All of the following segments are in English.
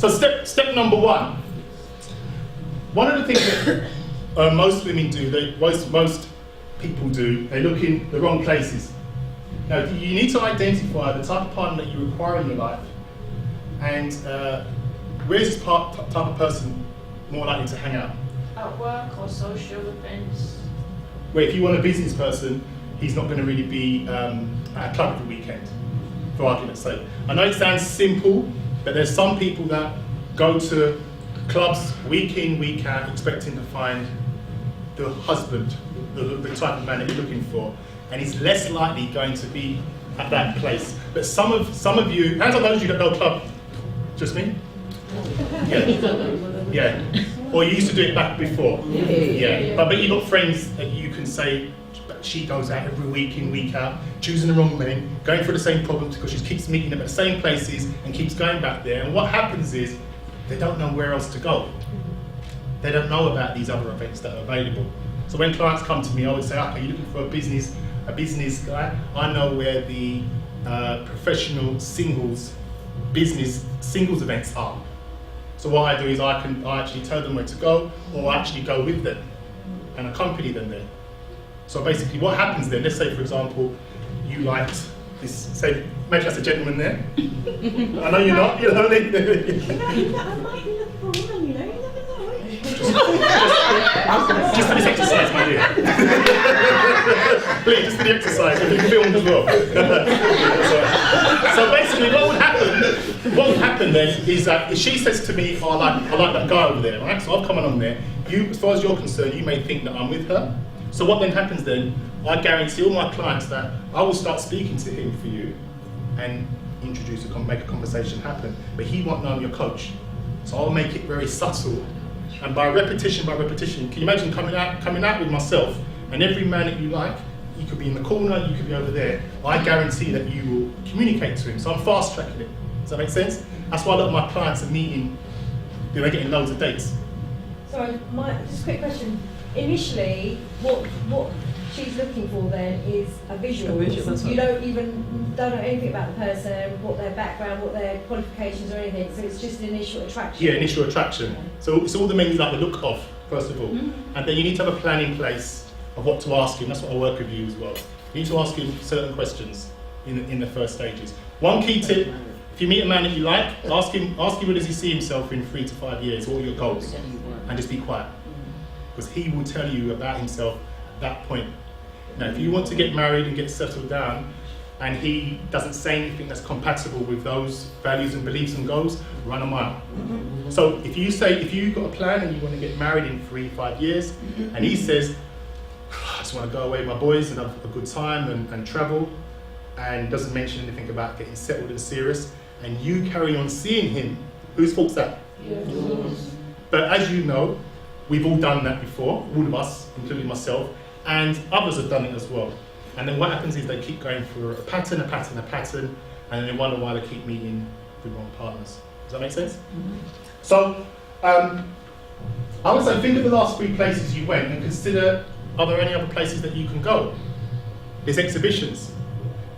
So step number one. One of the things that most women do, most people do, they look in the wrong places. Now, you need to identify the type of partner that you require in your life, and where's this type of person more likely to hang out? At work or social events. Where if you want a business person, he's not going to really be at a club every weekend, for argument's sake. I know it sounds simple, but there's some people that go to clubs week in, week out, expecting to find the husband, the type of man that you're looking for, and he's less likely going to be at that place. But some of you, hands on those of you that go club, just me? Yeah. Yeah. Or you used to do it back before. Yeah. But you've got friends that you can say, she goes out every week in, week out, choosing the wrong men, going through the same problems because she keeps meeting them at the same places and keeps going back there. And what happens is, they don't know where else to go. They don't know about these other events that are available. So when clients come to me, I would say, okay, you're looking for a business guy. I know where the professional business singles events are. So what I do is I actually tell them where to go, or I actually go with them and accompany them there. So basically what happens then, let's say for example, you liked this, say, maybe that's a gentleman there. I know you're not, you're lonely. I might be looking for a woman, you never know. Just for this exercise, my dear. Please, just for the exercise, you can film as well. So basically what would happen then is that if she says to me, oh, I like that guy over there, right? So I've come along there. You, as far as you're concerned, you may think that I'm with her. So what then happens then, I guarantee all my clients that I will start speaking to him for you and make a conversation happen. But he won't know I'm your coach. So I'll make it very subtle. And by repetition, can you imagine coming out with myself, and every man that you like, you could be in the corner, you could be over there. I guarantee that you will communicate to him. So I'm fast tracking it. Does that make sense? That's why a lot of my clients are meeting, they're getting loads of dates. Sorry, just a quick question. Initially, what she's looking for then is a visual. You don't know anything about the person, what their background, what their qualifications or anything. So it's just an initial attraction. Yeah, initial attraction. So it's all the things like the look of, first of all. And then you need to have a plan in place of what to ask him. That's what I work with you as well. You need to ask him certain questions in the first stages. One key tip, if you meet a man that you like, ask him where does he see himself in 3 to 5 years, what are your goals? And just be quiet. Because he will tell you about himself at that point. Now, if you want to get married and get settled down, and he doesn't say anything that's compatible with those values and beliefs and goals, run a mile. So if you've got a plan and you want to get married in 3-5 years, and he says, I just want to go away with my boys and have a good time and travel, and doesn't mention anything about getting settled and serious, and you carry on seeing him, whose fault's that? Yours. But as you know, we've all done that before, all of us, including myself, and others have done it as well. And then what happens is they keep going through a pattern, and then they wonder why they keep meeting the wrong partners. Does that make sense? So, I would say think of the last 3 places you went and consider, are there any other places that you can go? There's exhibitions.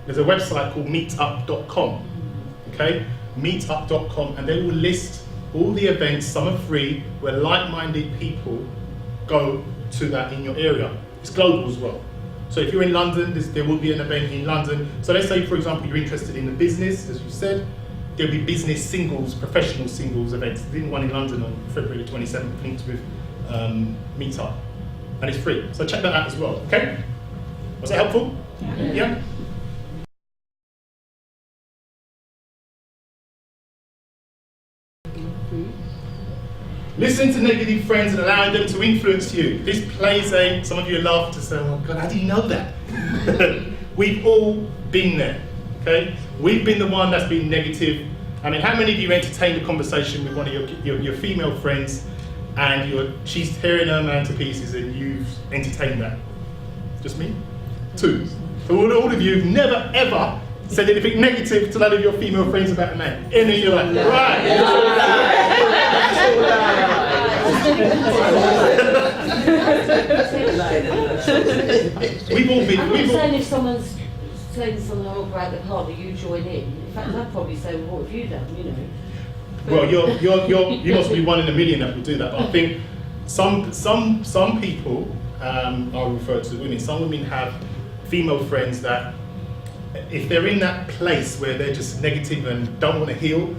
There's a website called meetup.com, okay? Meetup.com, and they will list all the events, some are free, where like-minded people go to that in your area. It's global as well. So if you're in London, there will be an event in London. So let's say, for example, you're interested in the business, as you said, there'll be business singles, professional singles events. There's one in London on February the 27th, linked with Meetup, and it's free. So check that out as well, okay? Was that helpful? Yeah? Listen to negative friends and allow them to influence you. This plays some of you laugh to say, oh God, how do you know that? We've all been there, okay? We've been the one that's been negative. I mean, how many of you entertained a conversation with one of your female friends and she's tearing her man to pieces and you've entertained that? Just me? 2. So all of you have never ever said anything negative to none of your female friends about a man. And then you're like, right. We've all been. I'm not saying if someone's saying something about the partner, you join in. In fact, I'd probably say, well, what have you done, you know? Well, you must be one in a million that will do that. But I think some people, I'll refer to women. Some women have female friends that, if they're in that place where they're just negative and don't want to heal,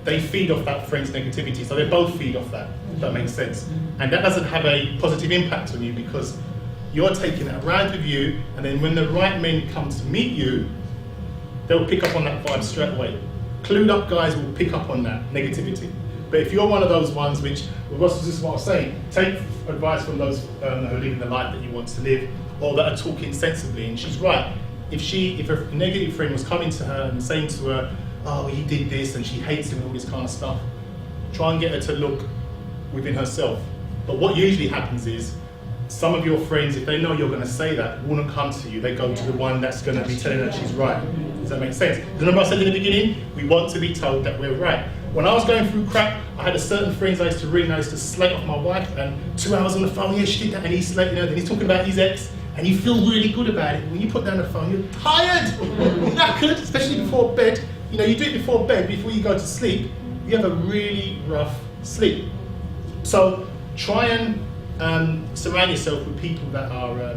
they feed off that friend's negativity. So they both feed off that. If that makes sense. And that doesn't have a positive impact on you because you're taking it around with you, and then when the right men come to meet you, they'll pick up on that vibe straight away. Clued up guys will pick up on that negativity. But if you're one of those ones which, well, this is what I was saying, take advice from those who are living the life that you want to live, or that are talking sensibly. And she's right. If a negative friend was coming to her and saying to her, oh, he did this and she hates him and all this kind of stuff, try and get her to look within herself. But what usually happens is, some of your friends, if they know you're going to say that, wouldn't come to you. They go to the one that's going to be telling her she's right. Does that make sense? Remember I said in the beginning, we want to be told that we're right. When I was going through crap, I had a certain friends I used to ring, I used to slate off my wife, and 2 hours on the phone, yeah, she did that, and he's slating her, and he's talking about his ex, and you feel really good about it. When you put down the phone, you're tired, knackered, especially before bed. You know, you do it before bed, before you go to sleep, you have a really rough sleep. So try and surround yourself with people that are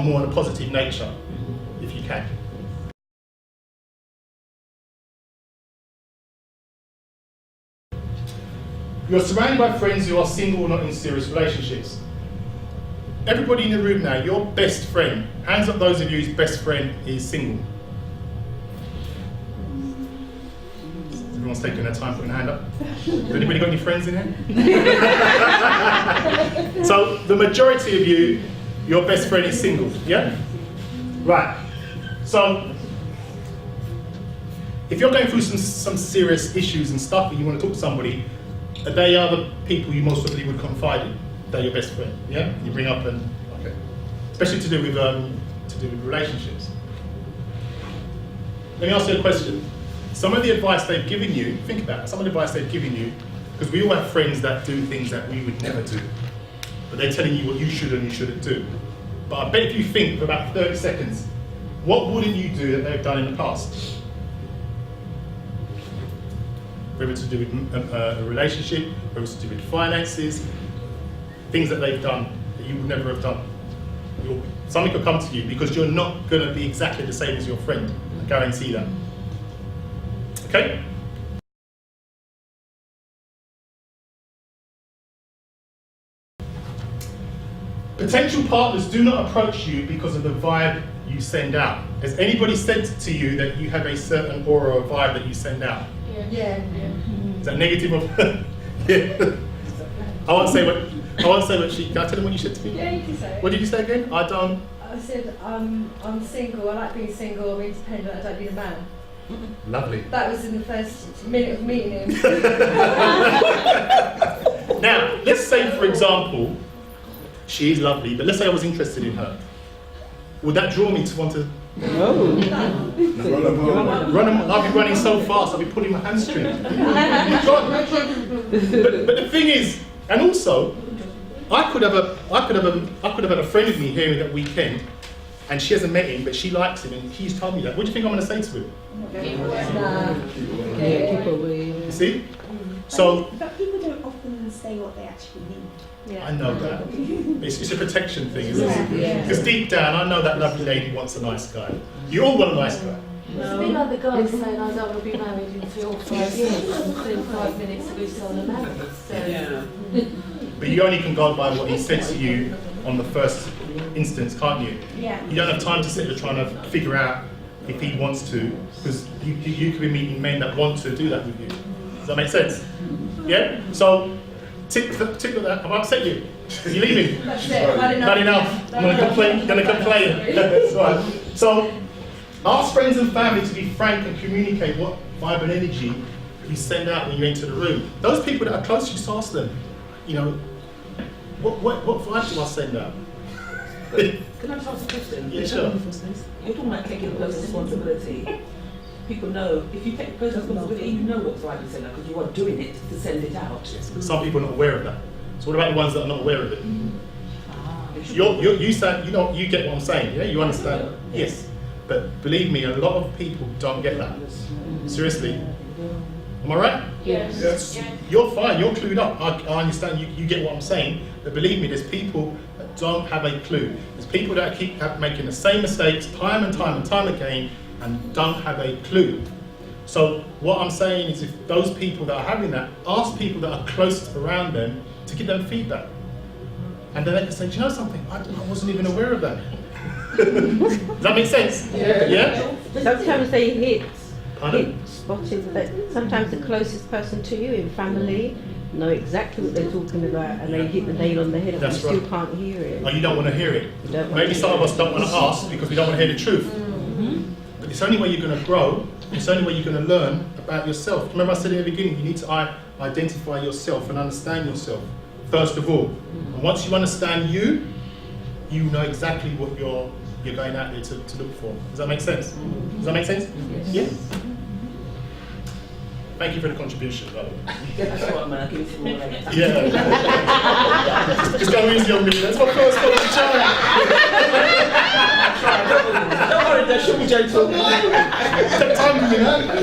more on a positive nature, if you can. You're surrounded by friends who are single or not in serious relationships. Everybody in the room now, your best friend, hands up those of you whose best friend is single. Everyone's taking their time putting a hand up. Has anybody got any friends in here? So the majority of you, your best friend is single, yeah? Right. So if you're going through some serious issues and stuff and you want to talk to somebody, they are the people you most likely would confide in. They're your best friend, yeah? You bring up and, okay. Especially to do with relationships. Let me ask you a question. Some of the advice they've given you, think about it, some of the advice they've given you, because we all have friends that do things that we would never do, but they're telling you what you should and you shouldn't do. But I bet if you think for about 30 seconds, what wouldn't you do that they've done in the past? Whether it's to do with a relationship, whether it's to do with finances, things that they've done that you would never have done. Something could come to you because you're not going to be exactly the same as your friend. I guarantee that. Okay? Potential partners do not approach you because of the vibe you send out. Has anybody said to you that you have a certain aura or vibe that you send out? Yeah. Is that negative or yeah? I won't say what she. Can I tell them what you said to me? Yeah, you can say it. What did you say again? I said, I'm single, I like being single, I'm independent, I don't need a man. Lovely. That was in the first minute of meeting him. Now, let's say, for example, she is lovely, but let's say I was interested in her. Would that draw me to want to? No. I'll be running so fast, I'll be pulling my hamstring. But the thing is, and also, I could have had a friend of me here that weekend, and she hasn't met him, but she likes him, and he's told me that. What do you think I'm going to say to him? Keep away. You see? So. But people don't often say what they actually mean. Yeah. I know that. It's a protection thing, isn't it? Yeah. Because deep down, I know that lovely lady wants a nice guy. You all want a nice guy. It's a bit like the guy saying I don't want to be married in 3 or 5 years, and within 5 minutes we're still married. So. But you only can go by what he said to you on the first instance, can't you? Yeah. You don't have time to sit there trying to figure out if he wants to, because you could be meeting men that want to do that with you. Does that make sense? Yeah? So, tick with that. I've upset you. You're leaving. That's it, Not enough. I'm going to complain. That's right. So, ask friends and family to be frank and communicate what vibe and energy you send out when you enter the room. Those people that are close, just ask them, you know, what vibe do I send out? Can I just ask a question? Yeah, sure. You're talking about taking personal responsibility. People know, if you take personal responsibility, you know what's right to send out because you are doing it to send it out. Yes, but some people are not aware of that. So what about the ones that are not aware of it? You say, you get what I'm saying, yeah? You understand? Yes. But believe me, a lot of people don't get that. Seriously. Am I right? Yes. Yes. Yeah. You're fine, you're clued up. I understand you get what I'm saying. But believe me, there's people that don't have a clue. There's people that keep making the same mistakes time and time and time again and don't have a clue. So what I'm saying is, if those people that are having that, ask people that are closest around them to give them feedback. And then they can say, do you know something? I wasn't even aware of that. Does that make sense? Yeah? Sometimes they hit Pardon? spots that sometimes the closest person to you in family know exactly what they're talking about and they hit the nail on the head and That's you right. still can't hear it. Oh, you don't want to hear it. You don't want Maybe to some hear of us don't want to ask because we don't want to hear the truth. But it's the only way you're going to grow, it's the only way you're going to learn about yourself. Remember I said at the beginning, you need to identify yourself and understand yourself, first of all. And once you understand you know exactly what you're going out there to look for. Does that make sense? Does that make sense? Yes. Thank you for the contribution, by the way. That's what I'm give it to more later. Yeah. Just go easy on me. That's my first one of the child. Don't worry, there should be gentle. Take time with me, man.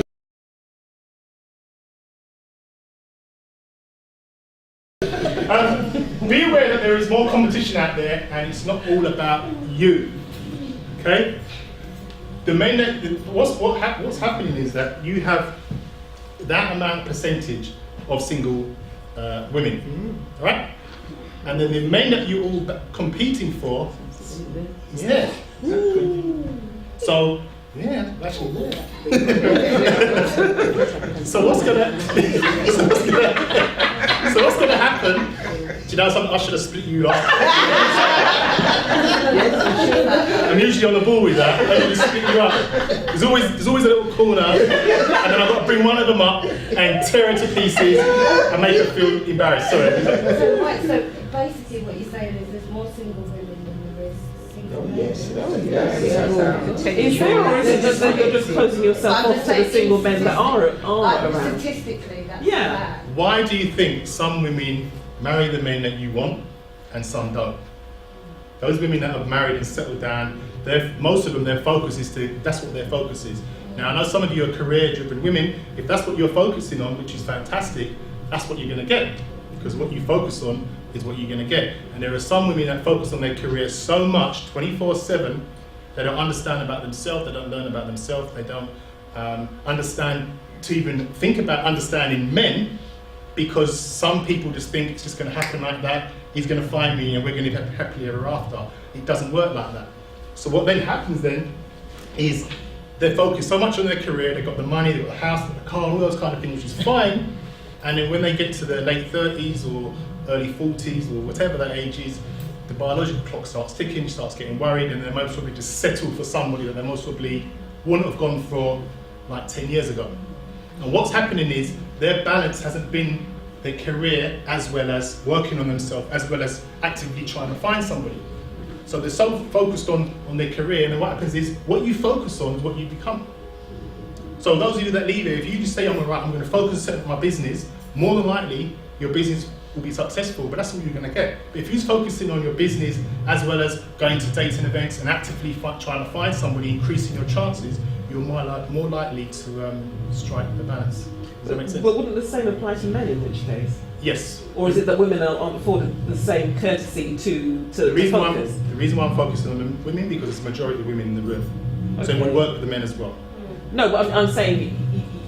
Be aware that there is more competition out there, and it's not all about you. Okay? The main what's happening is that you have that amount percentage of single women, all right? And then the men that you're all competing for, yeah. So yeah, actually, so what's gonna happen? Do you know something? I should have split you up. I'm usually on the ball with that. I usually split you up. There's always a little corner, and then I've got to bring one of them up and tear it to pieces and make her feel embarrassed. Sorry. So basically what you're saying is there's more single women than there is single men. Yes. Is there, or is it just that you're just closing yourself off to the single men that are around? Statistically, that's Yeah. bad. Why do you think some women marry the men that you want and some don't? Those women that have married and settled down, most of them, their focus is that's what their focus is. Now, I know some of you are career-driven women. If that's what you're focusing on, which is fantastic, that's what you're going to get. Because what you focus on is what you're going to get. And there are some women that focus on their career so much, 24/7, they don't understand about themselves, they don't learn about themselves, they don't understand to even think about understanding men, because some people just think it's just going to happen like that. He's going to find me and we're going to be happily ever after. It doesn't work like that. So what then happens then is they're focused so much on their career, they've got the money, they've got the house, they've got the car, all those kind of things, which is fine. And then when they get to their late 30s or early 40s or whatever that age is, the biological clock starts ticking, starts getting worried, and they're most probably just settle for somebody that they most probably wouldn't have gone for like 10 years ago. And what's happening is their balance hasn't been their career as well as working on themselves, as well as actively trying to find somebody. So they're so focused on their career, and then what happens is what you focus on is what you become. So those of you that leave it, if you just say, I'm going to focus on my business, more than likely your business will be successful, but that's all you're going to get. But if you're focusing on your business as well as going to dating events and actively trying to find somebody, increasing your chances, you're more likely to strike the balance. Does that make sense? But wouldn't the same apply to men in which case? Yes. Or is it that women aren't afforded the same courtesy to The reason why focus? I'm focusing on the women, because it's the majority of women in the room. So Okay. we work with the men as well. No, but I'm saying,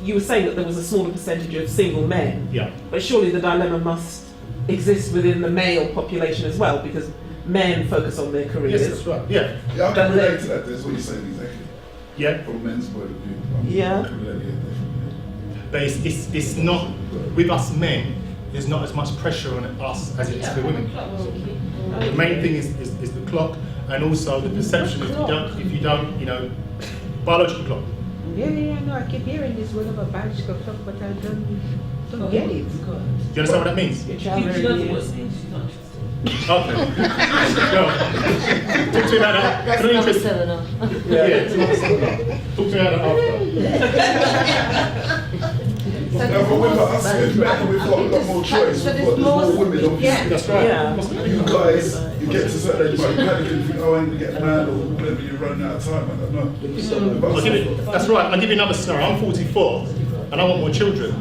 you were saying that there was a smaller percentage of single men. Yeah. But surely the dilemma must exist within the male population as well, because men focus on their careers. Yes, that's right. Yeah. Yeah, I can relate to that. That's what you're saying exactly. Yeah. From men's point of view. Yeah. I can relate, yeah, definitely. But it's not, with us men, there's not as much pressure on us as it is for women. The main thing is the clock, and also the perception if you don't, biological clock. Yeah, no, I keep hearing this word about biological clock, but I don't get it. Do you understand what that means? Your She child knows already what is. it means, she's not interested. Okay. Go. Talk to me about that. That's Can I another interest- seminar. Yeah. Talk to me about that after. So No, but with us, with men, we've got a lot more choice. So We've there's got more more- women, obviously. yeah. That's right. Yeah. You guys, you get to certain age, but you panic and think, oh, I ain't gonna get mad or whatever, you're running out of time. I don't know. That's right. I'll give you another scenario. I'm 44 and I want more children.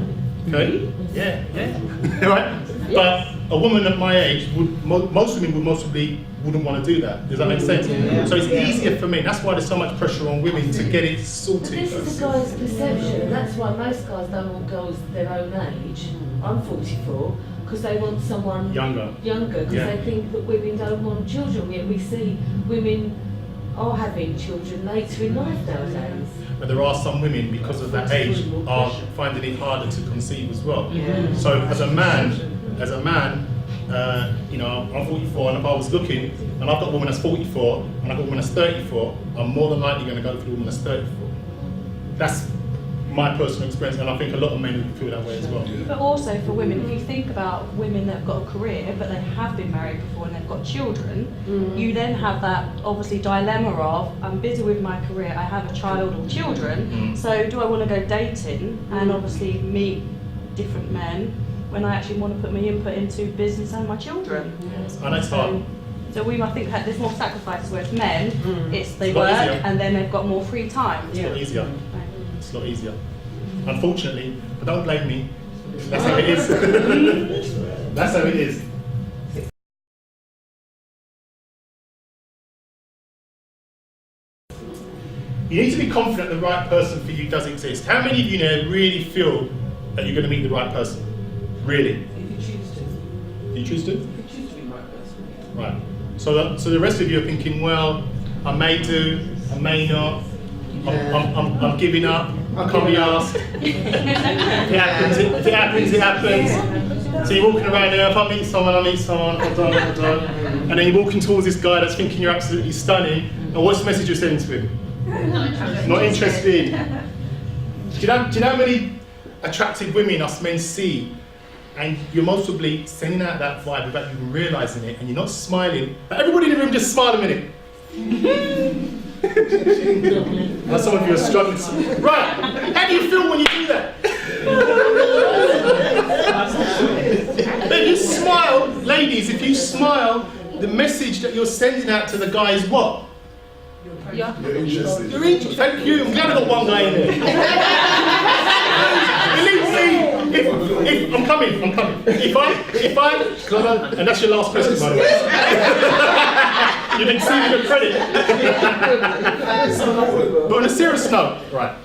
Okay? Yeah, yeah. Right? But a woman at my age would, most women would mostly wouldn't want to do that. Does that make sense? So it's easier for me. That's why there's so much pressure on women to get it But sorted. this is a guy's perception, and that's why most guys don't want girls their own age. I'm 44, because they want someone Younger. because Yeah. they think that women don't want children. Yet we see women are having children later in life nowadays. But there are some women, because of that age, are finding it harder to conceive as well. So as a man, you know, I'm 44, and if I was looking, and I've got a woman that's 44, and I've got a woman that's 34, I'm more than likely going to go for the woman that's 34. That's my personal experience, and I think a lot of men would feel that way as well. But also for women, if you think about women that have got a career but they have been married before and they've got children, you then have that obviously dilemma of, I'm busy with my career, I have a child or children, so do I want to go dating and obviously meet different men when I actually want to put my input into business and my children? I know it's hard. So we, I think, there's more sacrifice, whereas men, it's they It's a lot work easier. and then they've got more free time. It's a lot easier. It's a lot easier. Unfortunately, but don't blame me. That's how it is. That's how it is. You need to be confident the right person for you does exist. How many of you now really feel that you're going to meet the right person? Really? If you choose to. You choose to? If you choose to be the right person. Right. So the rest of you are thinking, well, I may do, I may not. I'm giving up. I can't be asked. If it happens, it happens. So you're walking around there. If I meet someone, I meet someone. I don't. And then you're walking towards this guy that's thinking you're absolutely stunning. And what's the message you're sending to him? Not interested. Do you know how many attractive women us men see? And you're mostly sending out that vibe without even realising it, and you're not smiling. But everybody in the room just smile a minute. Now some of you are struggling. Right, how do you feel when you do that? If you smile, ladies, if you smile, the message that you're sending out to the guy is what? You're interested. You're interested. Thank you. I'm glad I got one guy in there. Believe me, if I'm coming. If I, and that's your last question, by the way. You've been receiving the credit. But on a serious note, right?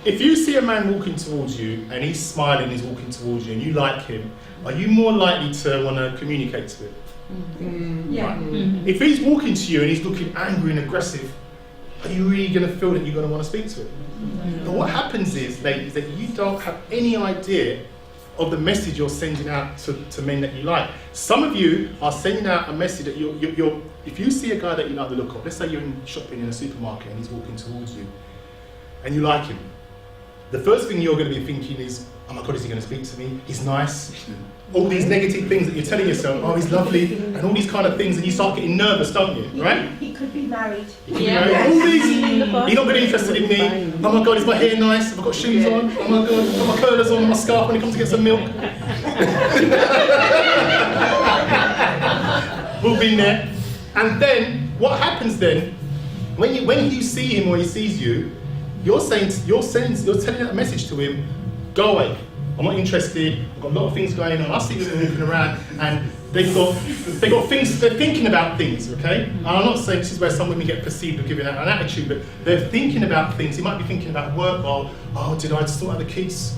If you see a man walking towards you and he's smiling, he's walking towards you, and you like him, are you more likely to want to communicate to him? Yeah. Right. If he's walking to you and he's looking angry and aggressive, are you really going to feel that you're going to want to speak to him? But what happens is, ladies, that you don't have any idea of the message you're sending out to men that you like. Some of you are sending out a message that you're if you see a guy that you like the look of, let's say you're shopping in a supermarket and he's walking towards you, and you like him, the first thing you're going to be thinking is, oh my God, is he going to speak to me? He's nice. All these negative things that you're telling yourself, oh, he's lovely, and all these kind of things, and you start getting nervous, don't you? Right? He could be married. All these, you're not going to be interested in me. Oh my God, is my hair nice? Have I got shoes on? Oh my God, I've got my curlers on, my scarf when it comes to get some milk. We'll be there. And then, what happens then, when you see him or he sees you, you're telling that message to him, go away. I'm not interested. I've got a lot of things going on. I see them walking around, and they've got things. They're thinking about things. Okay. And I'm not saying this is where some women get perceived of giving out an attitude, but they're thinking about things. He might be thinking about work. Oh, did I sort out the kids'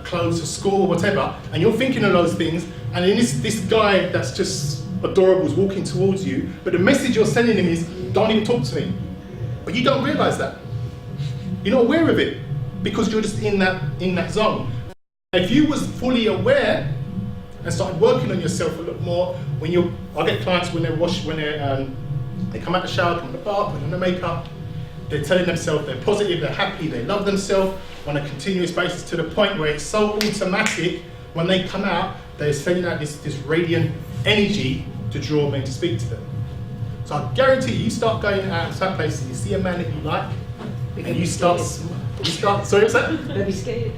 clothes for school or whatever? And you're thinking of those things. And then this guy that's just adorable is walking towards you, but the message you're sending him is, don't even talk to me. But you don't realise that. You're not aware of it because you're just in that zone. If you was fully aware and started working on yourself a lot more, I get clients when they come out the shower, come out the bath, put on their makeup, they're telling themselves they're positive, they're happy, they love themselves on a continuous basis to the point where it's so automatic when they come out, they're sending out this radiant energy to draw men to speak to them. So I guarantee you start going out to that place and you see a man that you like, and you start, sorry, what's that? Don't be scared.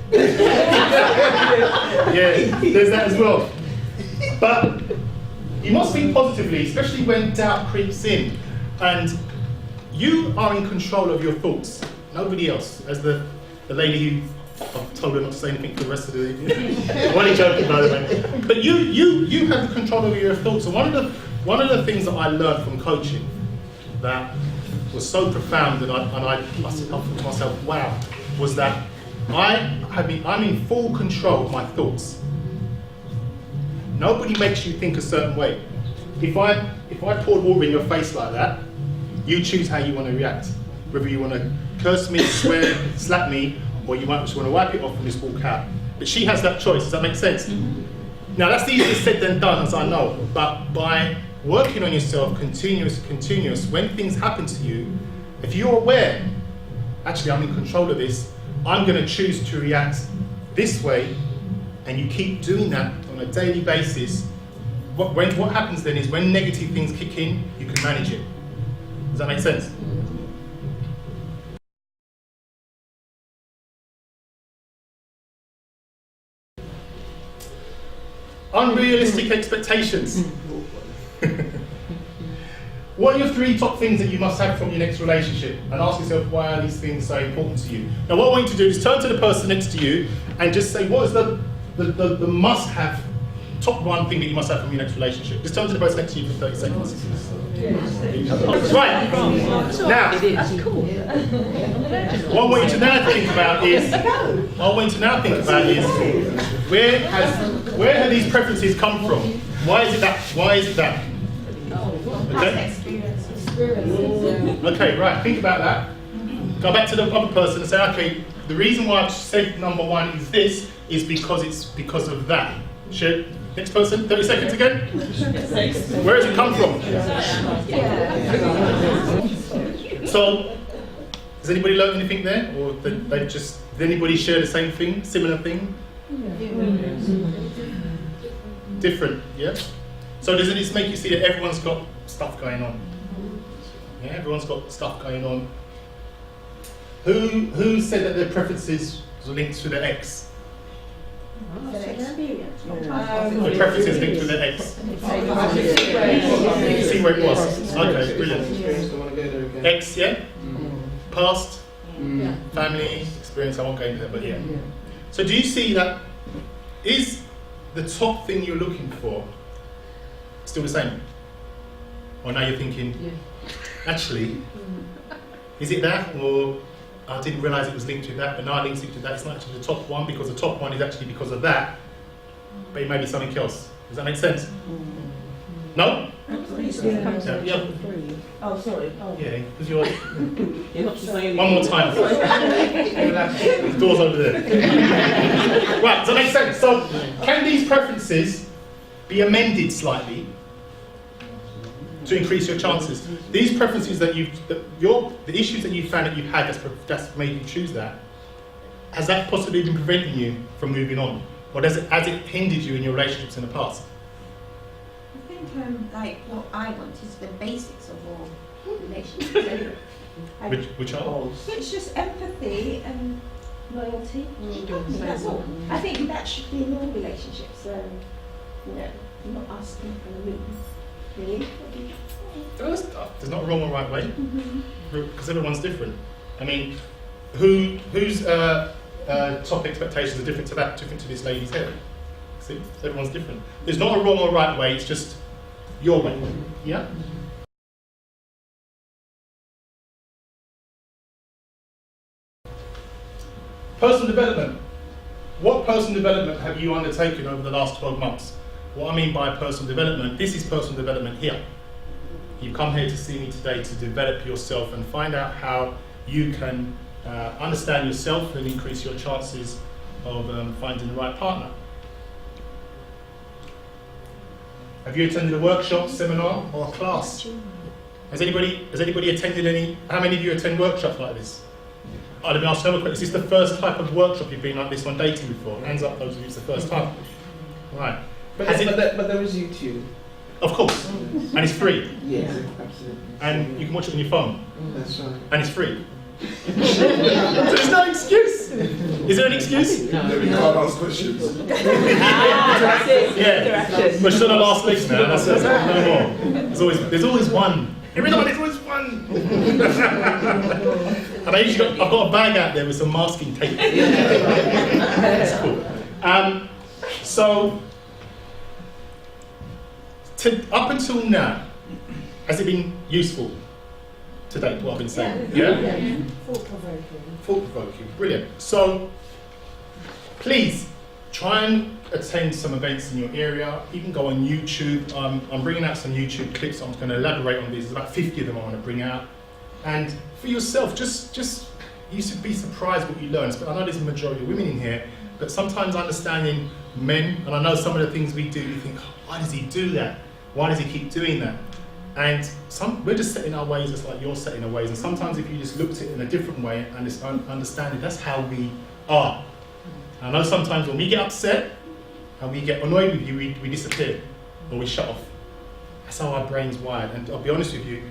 Yeah, there's that as well. But you must think positively, especially when doubt creeps in. And you are in control of your thoughts, nobody else. As the lady who I've told her not to say anything for the rest of the evening. I'm only joking, by the way. But you have the control over your thoughts. And one of the things that I learned from coaching that was so profound, and I thought to myself, wow, was that I'm in full control of my thoughts. Nobody makes you think a certain way. If I poured water in your face like that, you choose how you want to react. Whether you want to curse me, swear, slap me, or you might just want to wipe it off and just walk out. But she has that choice. Does that make sense? Now that's easier said than done, as I know. But by working on yourself, continuous, when things happen to you, if you're aware, actually I'm in control of this, I'm going to choose to react this way, and you keep doing that on a daily basis, what happens then is when negative things kick in, you can manage it. Does that make sense? Unrealistic expectations. What are your 3 top things that you must have from your next relationship? And ask yourself, why are these things so important to you? Now what I want you to do is turn to the person next to you and just say, what is the must-have, top 1 thing that you must have from your next relationship? Just turn to the person next to you for 30 seconds. Right. Now, what I want you to now think about is, where have these preferences come from? Why is it that? Okay? Okay, right, think about that. Go back to the other person and say, okay, the reason why I've said number 1 is this is because of that. Sure. Next person, 30 seconds again. Where does it come from? So, has anybody learned anything there? Or did anybody share the same thing, similar thing? Different, yeah? So does it make you see that everyone's got stuff going on? Yeah, everyone's got stuff going on. Who said that their preferences were linked to their ex? The preferences linked to their ex. You can see where it was. Okay, brilliant. Ex, yeah? Past? Family, experience, I won't go into that, but yeah. So do you see that, is the top thing you're looking for still the same? Or now you're thinking, actually, is it that? Or I didn't realise it was linked to that, but now I linked it to that. It's not actually the top 1 because the top 1 is actually because of that, but it may be something else. Does that make sense? No? Yeah. Oh, sorry. Oh. Yeah, because you're not saying one more time. The door's over there. Right, does that make sense? So, can these preferences be amended slightly to increase your chances? These preferences that the issues that you found that you've had that's made you choose that, has that possibly been preventing you from moving on? Or has it hindered you in your relationships in the past? I think like what I want is the basics of all relationships anyway. Which are? It's just empathy and loyalty. That's all. I think that should be in all relationships. I'm not asking for a moon. Really? There's not a wrong or right way, because everyone's different. I mean, whose top expectations are different to this lady's head? See, everyone's different. There's not a wrong or right way. It's just your way. Yeah. Personal development. What personal development have you undertaken over the last 12 months? What I mean by personal development, this is personal development here. You've come here to see me today to develop yourself and find out how you can understand yourself and increase your chances of finding the right partner. Have you attended a workshop, seminar, or a class? Has anybody attended any? How many of you attend workshops like this? Let me ask another question. Is this the first type of workshop you've been like this on dating before? Hands up, those of you, it's the first time. Right. But there is YouTube. Of course. And it's free. Yeah, absolutely. And you can watch it on your phone. That's right. And it's free. So there's no excuse. Is there an excuse? No, we can't ask questions. Yeah. But she's on her last legs now. That's it. No more. There's always one. Every night there's always one. And I've got a bag out there with some masking tape. That's cool. So, up until now, has it been useful to date, what I've been saying? Yeah? Thought-provoking, brilliant. So, please, try and attend some events in your area, even go on YouTube. I'm bringing out some YouTube clips, I'm going to elaborate on these. There's about 50 of them I want to bring out. And for yourself, just you should be surprised what you learn. I know there's a majority of women in here, but sometimes understanding men, and I know some of the things we do, you think, oh, why does he do that? Why does he keep doing that? And we're just setting our ways just like you're setting our ways. And sometimes if you just looked at it in a different way and just understand it, that's how we are. And I know sometimes when we get upset and we get annoyed with you, we disappear or we shut off. That's how our brain's wired. And I'll be honest with you,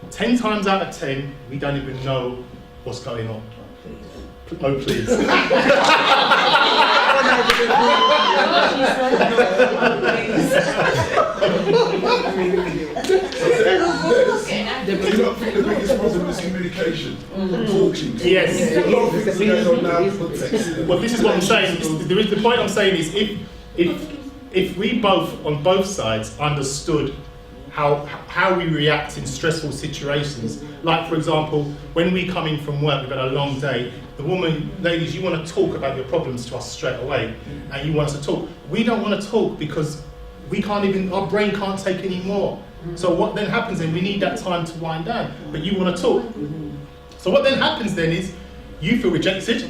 10 times out of 10, we don't even know what's going on. Oh, please. Do you not think the biggest problem is communication? Talking. Yes. A lot of things going on now with texting. Well, this is what I'm saying. The point I'm saying is if we both, on both sides, understood how we react in stressful situations, like for example, when we come in from work, we've had a long day, the woman, ladies, you want to talk about your problems to us straight away, and you want us to talk. We don't want to talk because we can't even, our brain can't take any more. So what then happens then, we need that time to wind down, but you want to talk. So what then happens then is, you feel rejected,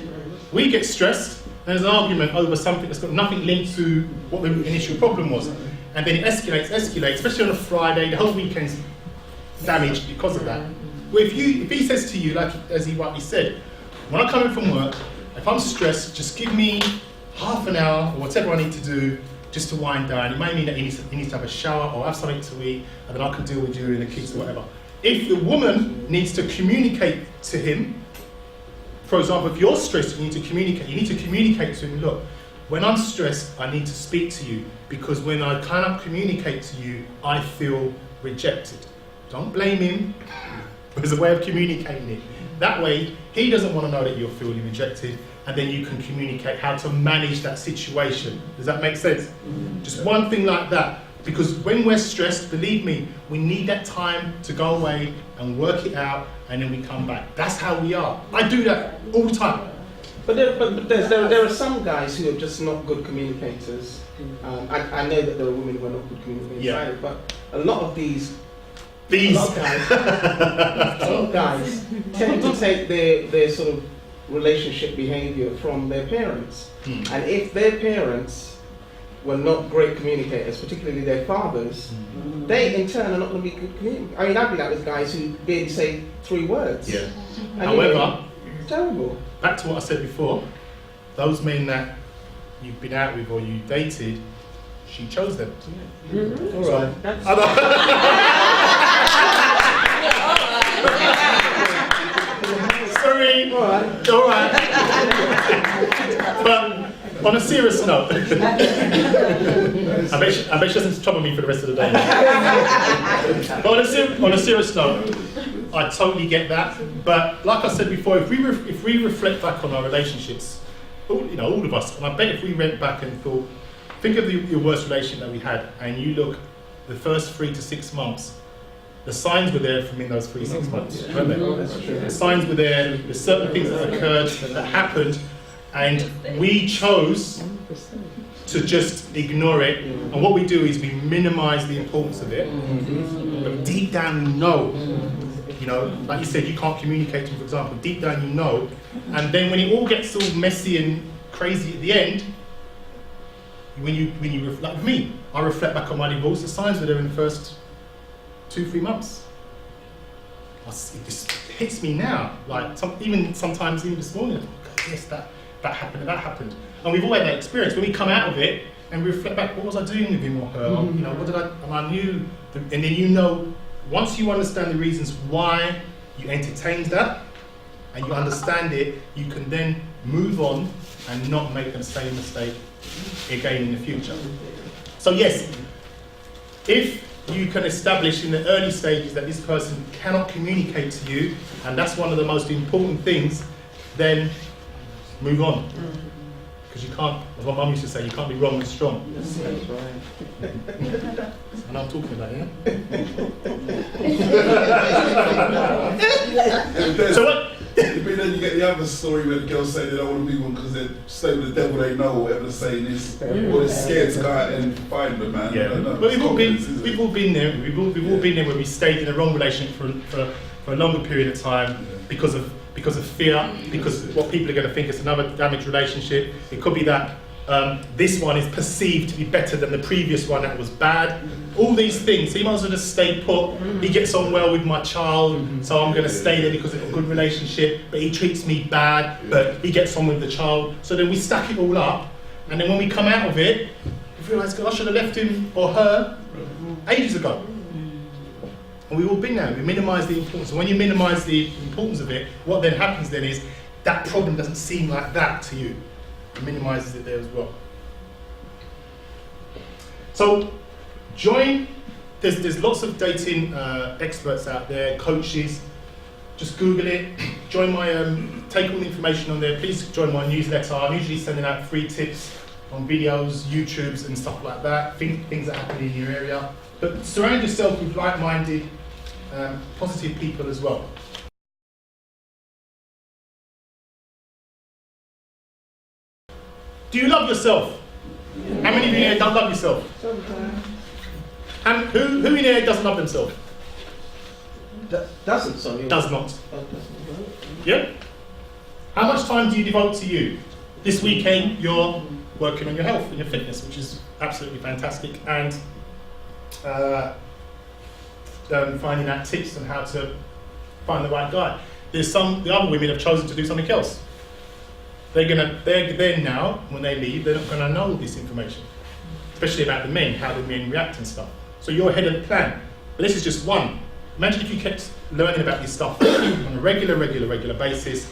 we get stressed, there's an argument over something that's got nothing linked to what the initial problem was. And then it escalates, especially on a Friday, the whole weekend's damaged because of that. Well, if he says to you, like as he rightly said, when I come in from work, if I'm stressed, just give me half an hour or whatever I need to do just to wind down. It may mean that he needs to have a shower or have something to eat, and then I can deal with you and the kids or whatever. If the woman needs to communicate to him, for example, if you're stressed, you need to communicate to him, look, when I'm stressed, I need to speak to you, because when I cannot communicate to you, I feel rejected. Don't blame him, there's a way of communicating it. That way, he doesn't want to know that you're feeling rejected, and then you can communicate how to manage that situation. Does that make sense? Just one thing like that, because when we're stressed, believe me, we need that time to go away and work it out, and then we come back. That's how we are. I do that all the time. But there are some guys who are just not good communicators. I know that there are women who are not good communicators either, but a lot of a lot of guys tend to take their sort of relationship behaviour from their parents. And if their parents were not great communicators, particularly their fathers, they in turn are not going to be good communicators. I mean, I've been out with guys who barely say 3 words. Yeah. And However, it's terrible. Back to what I said before, those men that you've been out with or you dated, she chose them. All right. Sorry. All right. But on a serious note, I bet she doesn't trouble me for the rest of the day. But on a serious note, I totally get that. But like I said before, if we reflect back on our relationships, all of us, and I bet if we went back and thought, think of your worst relationship that we had, and you look the first 3 to 6 months, the signs were there from in those 3 to 6 months, weren't they? The signs were there, there's certain things that occurred, that happened, and we chose to just ignore it. And what we do is we minimize the importance of it, but deep down we know. Like you said, you can't communicate to him, for example. Deep down you know, and then when it all gets all messy and crazy at the end, when you like with me, I reflect back on my divorce. The signs were there in the first 2-3 months. It just hits me now. Like sometimes even this morning, okay, yes, that happened, and we've all had that experience. When we come out of it and we reflect back, what was I doing with him or her? What did I? And I knew, and then once you understand the reasons why you entertained that, and you understand it, you can then move on and not make the same mistake again in the future. So yes, if you can establish in the early stages that this person cannot communicate to you, and that's one of the most important things, then move on. Because you can't, as my mum used to say, you can't be wrong and strong. That's right. And I'm talking about it. So what? But then you get the other story where the girls say they don't want to be one because they're staying with the devil they know, or whatever the saying is, or they're scared to go out and find them, man. Yeah, I don't know. but we've all been there. We've all Yeah. been there where we stayed in the wrong relationship for a longer period of time because of fear, because what people are going to think is another damaged relationship. It could be that this one is perceived to be better than the previous one that was bad. All these things. He might as well just stay put. He gets on well with my child, so I'm going to stay there because it's a good relationship. But he treats me bad, but he gets on with the child. So then we stack it all up, and then when we come out of it, we realise, God, I should have left him or her ages ago. And we've all been there. We minimise the importance. And when you minimise the importance of it, what then happens then is that problem doesn't seem like that to you. It minimises it there as well. So join. There's lots of dating experts out there, coaches. Just Google it. Join my take all the information on there. Please join my newsletter. I'm usually sending out free tips on videos, YouTubes, and stuff like that. Things that happen in your area. But surround yourself with like-minded, positive people as well. Do you love yourself? How many of you here don't love yourself? And who in here doesn't love themselves? Doesn't, sorry. Does not. Oh, doesn't. Yeah? How much time do you devote to you? This weekend you're working on your health and your fitness, which is absolutely fantastic, and finding out tips on how to find the right guy. The other women have chosen to do something else. They're now, when they leave, they're not gonna know this information, especially about the men, how the men react and stuff. So you're ahead of the plan. But this is just one. Imagine if you kept learning about this stuff on a regular basis,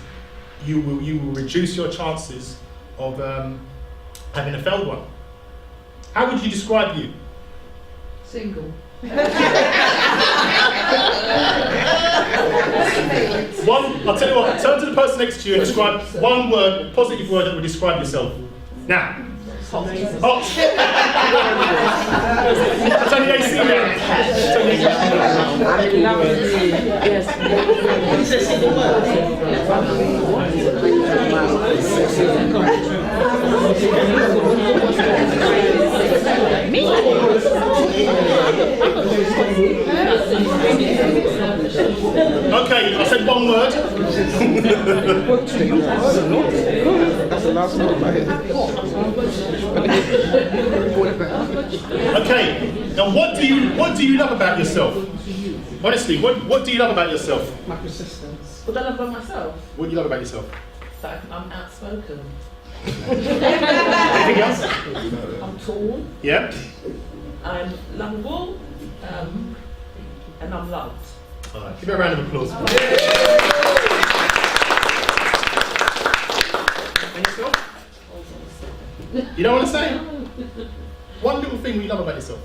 you will reduce your chances of having a failed one. How would you describe you? Single. I'll tell you what, turn to the person next to you and describe one word, positive word that would describe yourself. Now. Hot. Turn the AC down. Yes. It's a single word. Okay, I said one word. That's the last one in my head. Okay, now what do you love about yourself? Honestly, what do you love about yourself? My persistence. What I love about myself? What do you love about yourself? That I'm outspoken. Anything else? I'm tall. Yeah. I'm lovable. And I'm loved. All right, give me a round of applause. And yourself? You don't want to say? One little thing we love about yourself.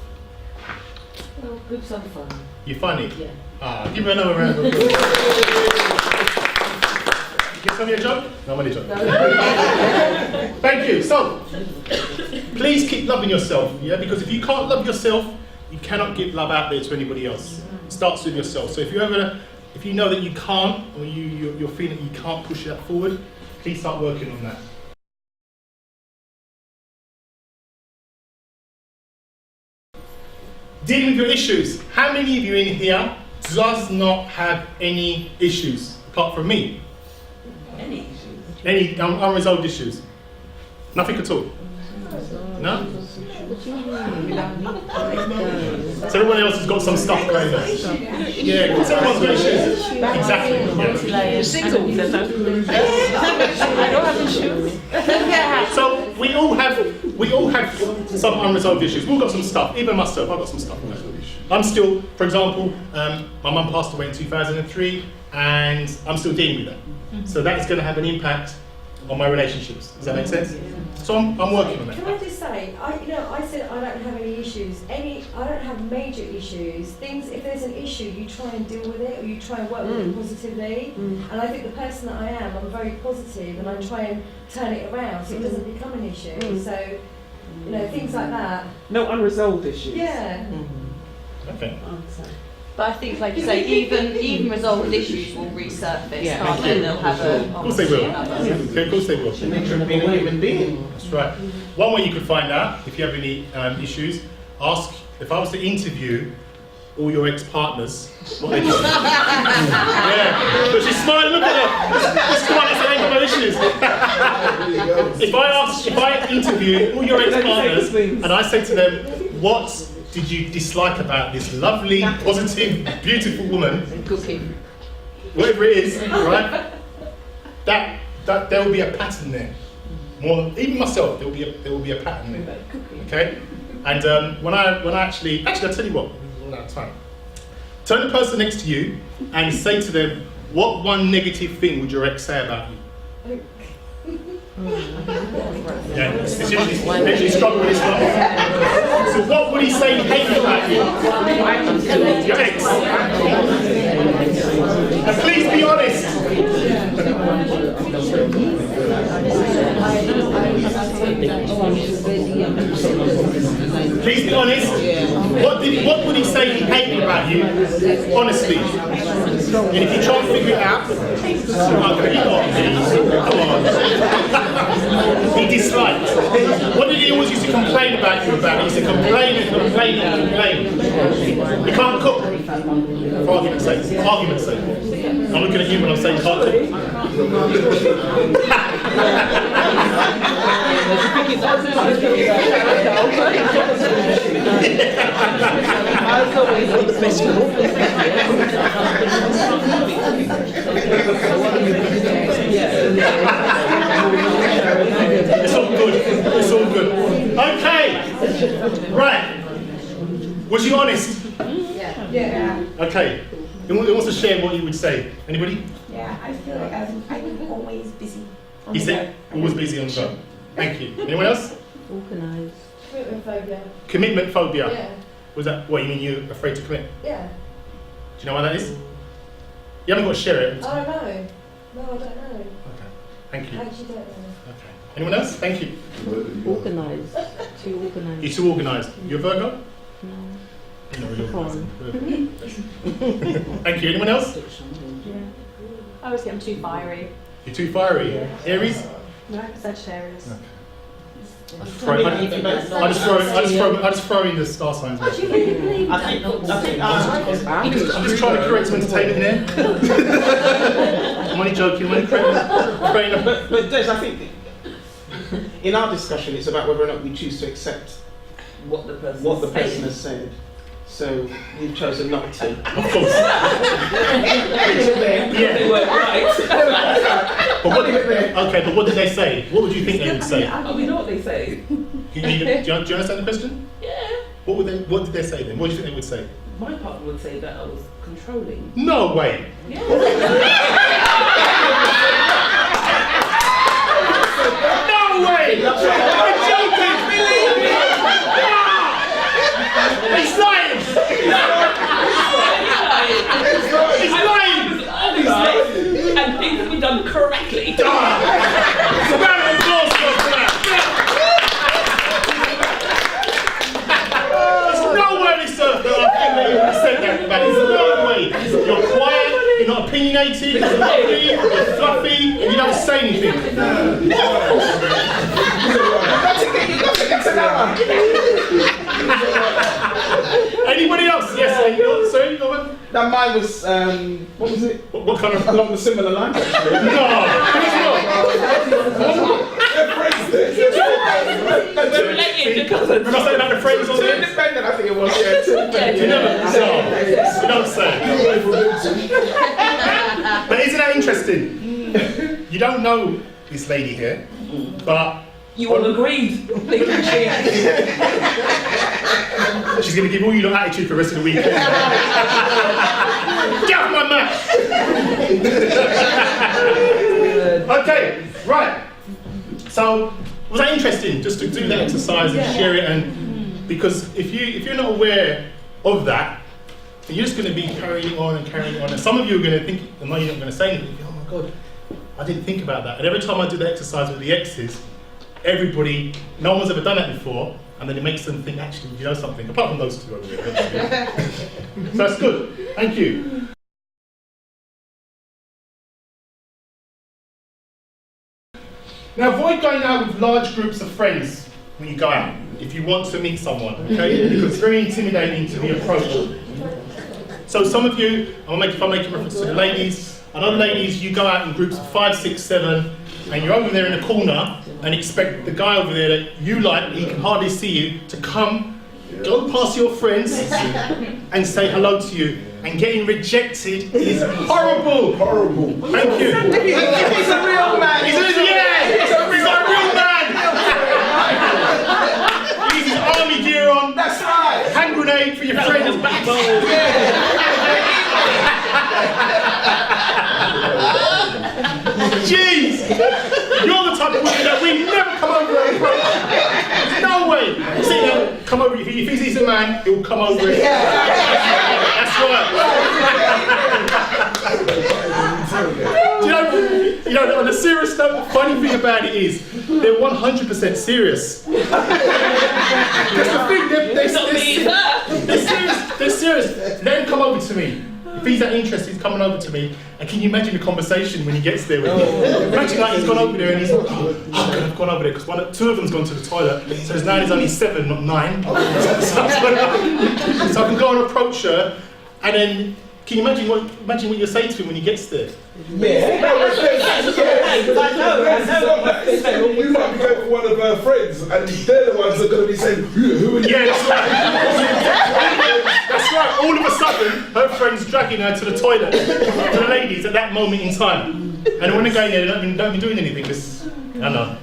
Well, groups are fun. You're funny. Yeah. Give me another round of applause. Get some of your joke? No, I'm only joking. Thank you. So, please keep loving yourself, yeah? Because if you can't love yourself, you cannot give love out there to anybody else. It starts with yourself. So if you know that you can't, or you're feeling that you can't push that forward, please start working on that. Dealing with your issues. How many of you in here does not have any issues apart from me? Any issues? Any unresolved issues? Nothing at all? No? So everyone else has got some stuff going on. Yeah, because everyone's got issues. Exactly. Yeah. You're single. I don't have issues. So we all have some unresolved issues. We've all got some stuff. Even myself, I've got some stuff. I'm still, for example, my mum passed away in 2003, and I'm still dealing with that. So that is going to have an impact on my relationships. Does that make sense? So I'm working on Can I that. just say, I said I don't have any issues. I don't have major issues. Things, if there's an issue, you try and deal with it, or you try and work with it positively. And I think the person that I am, I'm very positive, and I try and turn it around so it doesn't become an issue. So, things like that. No unresolved issues. Yeah. Okay. But I think, like you say, even resolved issues will resurface, Yeah. can't they? They'll have Of course they will. another. Okay, of course they will. The nature of being a human being. That's right. One way you could find out if you have any issues, ask if I was to interview all your ex-partners, what they do. Yeah, but she's smiling. Look at her. This one is ain't got no issues. If I interview all your ex-partners and I say to them, what did you dislike about this lovely, positive, beautiful woman? Cooking. Whatever it is, right? That there will be a pattern there. More, even myself, there will be a pattern there. Okay, and when I actually, I'll tell you what. We're all out of time. Turn the person next to you and say to them, what one negative thing would your ex say about you? Yeah, it's usually struggle with this one. So what would he say he hated about you? Your ex. And please be honest. Please be honest. What would he say he hated about you? Honestly. And if you try and figure it out, he disliked. What did he always used to complain about you about? He used to complain and complain and complain. He can't cook. For argument's sake. Argument's sake. I'm looking at you when I'm saying can't It's all good. It's all good. Okay. Right. Was you honest? Yeah. Okay. Who wants to share what you would say? Anybody? Yeah, I feel like I'm always busy. He said always busy on the go. Thank you. Anyone else? Organised. Commitment phobia. Commitment phobia. Yeah. Was that what you mean? You're afraid to commit? Yeah. Do you know why that is? You haven't got to share it. I don't know. No, I don't know. Okay. Thank you. I actually don't know. Okay. Anyone else? Thank you. Organised. Too organised. You're too organised. You're a Virgo? No. You're not really organised. Thank you. Anyone else? I always get them too fiery. You're too fiery. Aries? No, Sagittarius. I just throw in the star signs. Oh, do you really believe I that? think I'm just trying to create some entertainment here. I'm only joking. I'm only creating But Des, I think in our discussion, it's about whether or not we choose to accept What the person has said. So you've chosen not to. Of course. They weren't right. But what did they say? What would you think they would say? Oh, we know what they say. Do you understand the question? Yeah. What did they say then? What do you think they would say? My partner would say that I was controlling. No way. Yeah. No way. You're joking. He's lying. He's lying. Obviously. And things have been done correctly. It's a round of applause for that. There's no way this earth that I think they would have said that, man. There's no way. You're quiet, you're not opinionated, you're lovely, you're fluffy, and you don't say anything. Anybody else? Yes, sorry, go on. Now mine was, what was it? What kind of... Along the similar lines, actually. Remember I saying about the phrases on Too there? independent, I think it was, yeah. Too independent. You don't say. But isn't that interesting? You don't know this lady here, but You all agreed. They can change. she's going to give all you lot attitude for the rest of the weekend. Get off my mat! Okay, right. So Was that interesting? Just to do that exercise and share it, and because if you're not aware of that, then you're just going to be carrying on and carrying on. And some of you are going to think, and you're not going to say anything. Oh my God, I didn't think about that. And every time I do the exercise with the exes, everybody, no one's ever done that before, and then it makes them think, actually, you know something. Apart from those two over there. So that's good. Thank you. Now avoid going out with large groups of friends when you go out, if you want to meet someone, okay? Because it's very intimidating to be approached. So some of you, if I'm making reference to the ladies, I know ladies, you go out in groups of 5, 6, 7, and you're over there in a corner and expect the guy over there that you like, he can hardly see you, to come, go past your friends and say hello to you. And getting rejected is horrible. Horrible. Thank you. If he's a real man. He's a real man. He's his army gear on. That's right. Hand grenade for your friends' backs. Jeez! You're the type of woman that we never come over and approach. There's no way. See now, come over. If he sees a man, he'll come over it. That's right. You know, on a serious note, the funny thing about it is, they're 100% serious. That's the thing, they're serious. Let him come over to me. If he's that interested, he's coming over to me. And can you imagine the conversation when he gets there with me? Imagine like he's gone over there and he's like, I've gone over there because two of them's gone to the toilet. So now there's only 7, not 9. So I can go and approach her, and then can you imagine what you say to him when he gets there? Yeah. We might be going for one of our friends, and they're the ones that are going to be saying, who are you? Yeah, that's right. That's right. All of a sudden, her friend's dragging her to the toilet, to the ladies at that moment in time. And when they're going there, they don't be doing anything. I know.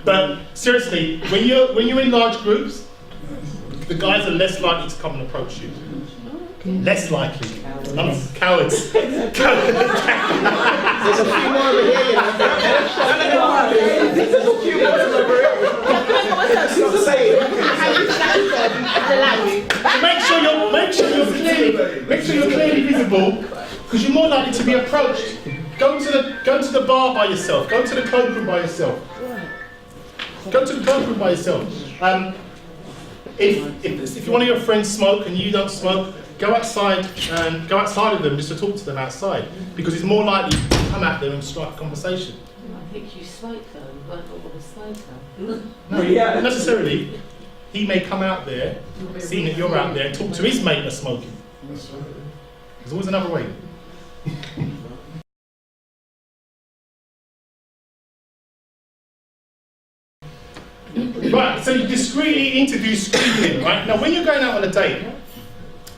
But seriously, when you're in large groups, the guys are less likely to come and approach you. Less likely. Cowards. There's a few more over here. There's a few more over here. Make sure you're clearly visible, because you're more likely to be approached. Go to the bar by yourself. Go to the cloakroom by yourself. Go to the cloakroom by yourself. If one of your friends smoke and you don't smoke, go outside of them just to talk to them outside, because it's more likely to come at them and strike a conversation. I think you smoke though, you won't know what a smoker. No, not necessarily. He may come out there, seeing that you're out there, and talk to his mate that's smoking. There's always another way. Right, so you discreetly interview screening, right? Now when you're going out on a date,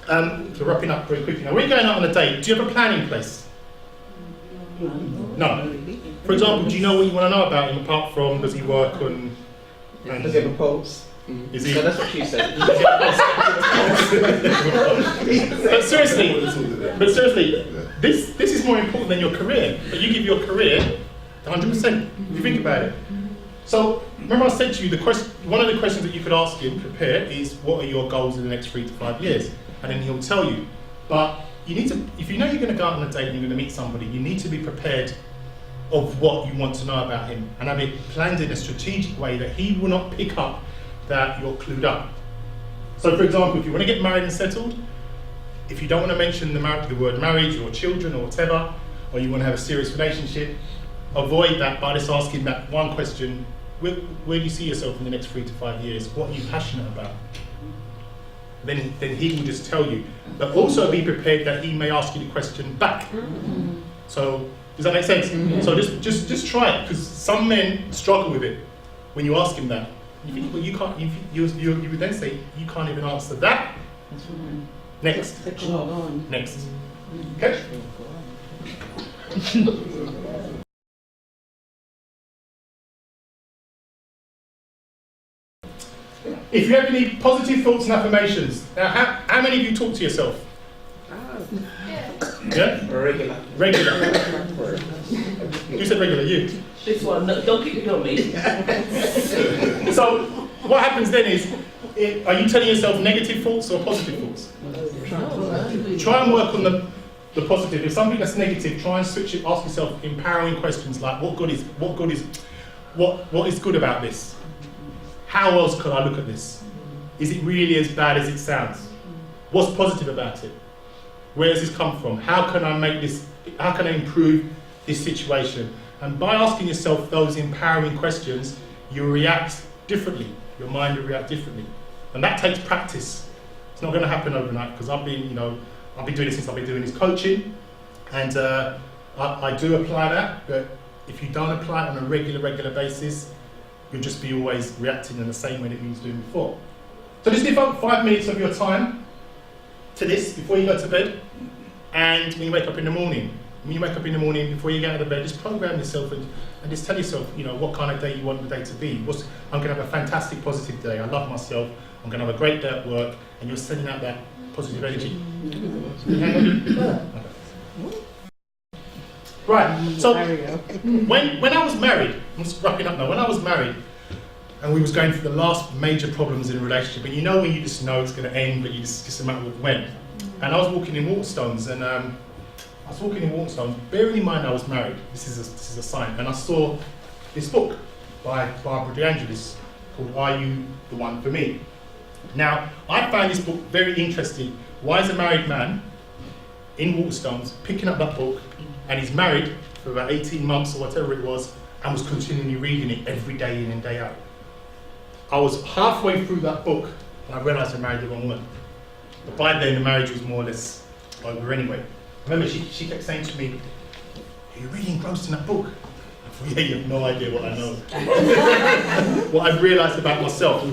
so wrapping up very quickly, now when you're going out on a date, do you have a plan in place? No. For example, do you know what you want to know about him apart from does he work on... Does he have a pulse? Is he? No, that's what she said. But seriously, this is more important than your career. But you give your career 100%. You think about it. So remember, I said to you, one of the questions that you could ask him, prepare, is what are your goals in the next 3 to 5 years, and then he'll tell you. But you need to, if you know you're going to go out on a date and you're going to meet somebody, you need to be prepared of what you want to know about him and have it planned in a strategic way that he will not pick up that you're clued up. So for example, if you want to get married and settled, if you don't want to mention the word marriage or children or whatever, or you want to have a serious relationship, avoid that by just asking that one question: where do you see yourself in the next 3 to 5 years? What are you passionate about? Then he will just tell you. But also be prepared that he may ask you the question back. So does that make sense? So just try it, because some men struggle with it when you ask him that. You think, well, you can't. You would then say, you can't even answer that. Next. Next. Okay. If you have any positive thoughts and affirmations, now how many of you talk to yourself? Yeah? Regular. Regular. You said regular, you? This one, no, don't keep it on me. So what happens then is, are you telling yourself negative thoughts or positive thoughts? Try and work on the positive. If something that's negative, try and switch it. Ask yourself empowering questions like, what is good about this? How else could I look at this? Is it really as bad as it sounds? What's positive about it? Where does this come from? How can I make this? How can I improve this situation? And by asking yourself those empowering questions, you react differently. Your mind will react differently, and that takes practice. It's not going to happen overnight, because I've been doing this since I've been doing this coaching, and I do apply that. But if you don't apply it on a regular basis, you'll just be always reacting in the same way that you was doing before. So just devote 5 minutes of your time to this before you go to bed, and when you wake up in the morning. When you wake up in the morning, before you get out of bed, just program yourself and just tell yourself, what kind of day you want the day to be. I'm going to have a fantastic, positive day. I love myself. I'm going to have a great day at work, and you're sending out that positive energy. Right. So when I was married, I'm just wrapping up now. When I was married, and we was going through the last major problems in a relationship, and when you just know it's going to end, but you just a matter of when. And I was walking in Waterstones, and bearing in mind I was married, this is a sign, and I saw this book by Barbara DeAngelis called Are You the One for Me? Now, I found this book very interesting. Why is a married man in Waterstones picking up that book, and he's married for about 18 months or whatever it was, and was continually reading it every day in and day out? I was halfway through that book, and I realised I married the wrong woman. But by then, the marriage was more or less over anyway. I remember she kept saying to me, "Are you really engrossed in that book?" I thought, yeah, you have no idea what I know. What I've realised about myself.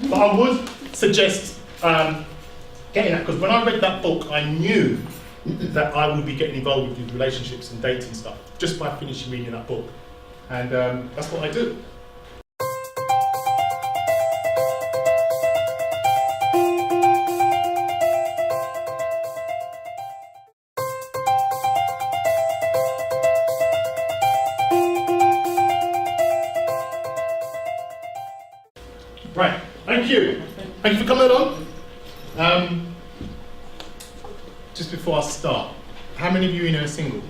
But I would suggest getting that, because when I read that book, I knew that I would be getting involved with relationships and dating stuff just by finishing reading that book. And that's what I do. Right, thank you. Thank you for coming along. Just before I start, how many of you are single?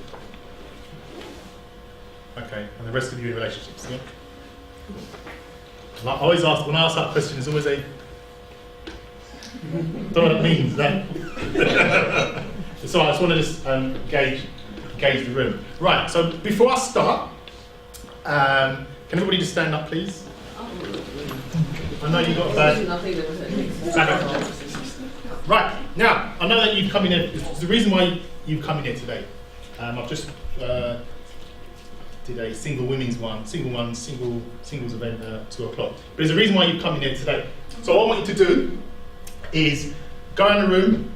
Okay, and the rest of you in relationships, yeah? I always ask, when I ask that question, there's always a... don't know what it means, that. So I just want to just gauge the room. Right, so before I start, can everybody just stand up, please? I know you've got a bad... Right, now, I know that you've come in here, the reason why you've come in here today, I've just did a singles event at 2 o'clock. But there's a reason why you've come in here today. So what I want you to do is go in the room,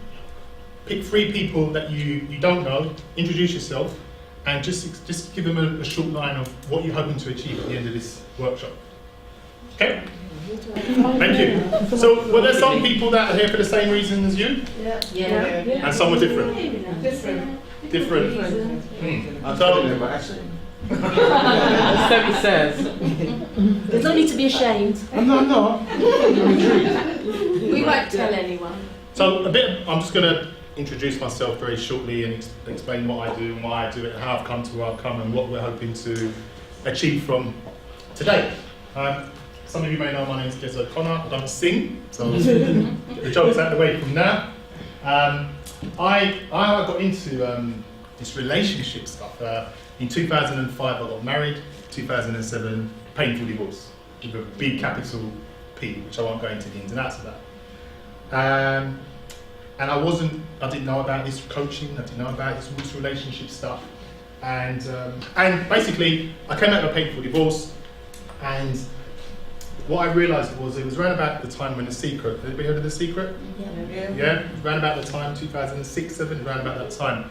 pick 3 people that you don't know, introduce yourself, and just give them a short line of what you're hoping to achieve at the end of this workshop. Okay? Thank you. So, were there some people that are here for the same reason as you? Yeah. And some were different? Different. So he says. There's no need to be ashamed. I'm not. We won't tell anyone. So, I'm just going to introduce myself very shortly and explain what I do and why I do it and how I've come to where I've come and what we're hoping to achieve from today. Some of you may know my name is Des O'Connor. I don't sing, so the joke's out of the way from now. I got into this relationship stuff. In 2005, I got married. 2007, painful divorce with a big capital P, which I won't go into the ins and outs of that. And I didn't know about this coaching. I didn't know about this relationship stuff. And basically, I came out of a painful divorce, and what I realised was it was around about the time when The Secret, anybody heard of The Secret? Yeah? Around about the time, 2006, 2007, around about that time.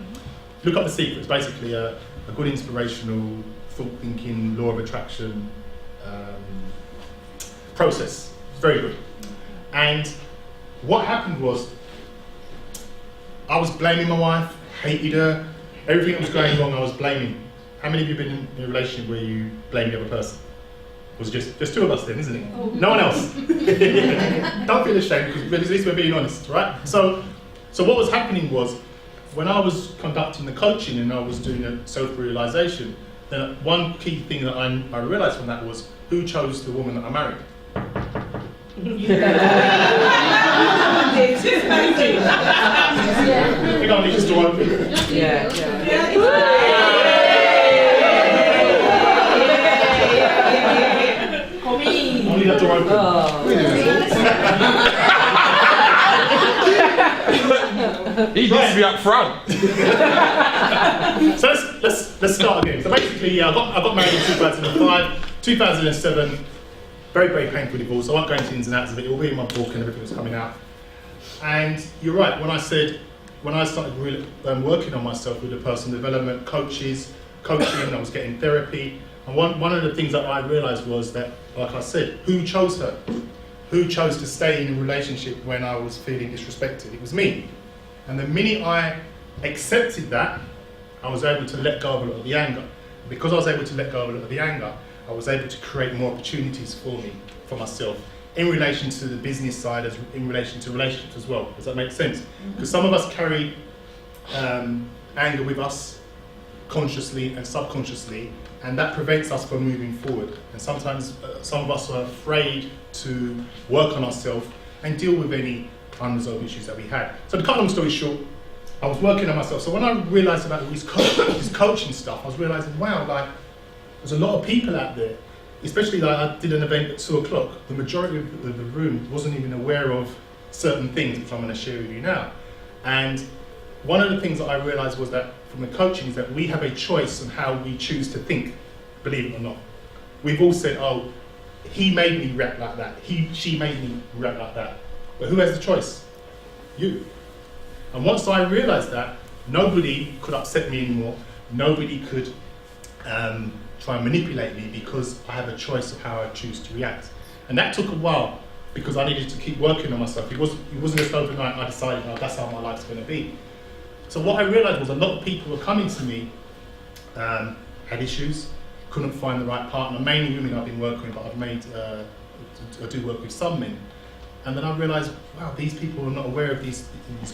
Look up The Secret. It's basically a good inspirational, thought-thinking, law of attraction process. It's very good. And what happened was, I was blaming my wife, hated her, everything that was going wrong I was blaming. how many of you have been in a relationship where you blame the other person? It was just two of us then, isn't it? No one else. Don't feel ashamed, because at least we're being honest, right? So what was happening was, when I was conducting the coaching and I was doing a self-realization, then one key thing that I realized from that was, who chose the woman that I married? I think I'll need this door open. I'll need that door open. He needs to be up front. So let's start again. So basically, I got married in 2005, 2007. Very, very painful divorce. I won't go into ins and outs of it. It will be in my book and everything that's coming out. And you're right, when I started really, working on myself with the personal development coaching, I was getting therapy. And one of the things that I realised was that, like I said, who chose her? Who chose to stay in a relationship when I was feeling disrespected? It was me. And the minute I accepted that, I was able to let go of a lot of the anger. Because I was able to let go of a lot of the anger, I was able to create more opportunities for myself, in relation to the business side, as in relation to relationships as well. Does that make sense? Because some of us carry anger with us, consciously and subconsciously, and that prevents us from moving forward. And sometimes some of us are afraid to work on ourselves and deal with any unresolved issues that we had. So to cut a long story short, I was working on myself. So when I realised about all this coaching stuff, I was realising, wow, like, there's a lot of people out there, especially like I did an event at 2 o'clock. The majority of the room wasn't even aware of certain things, which I'm going to share with you now. And one of the things that I realised was that from the coaching is that we have a choice on how we choose to think, believe it or not. We've all said, oh, he made me react like that. She made me react like that. But who has the choice? You. And once I realised that, nobody could upset me anymore. Nobody could try and manipulate me, because I have a choice of how I choose to react. And that took a while, because I needed to keep working on myself. It wasn't just overnight I decided, oh, that's how my life's going to be. So what I realised was a lot of people were coming to me, had issues, couldn't find the right partner, mainly women I've been working with, but I do work with some men. And then I realised, wow, these people are not aware of these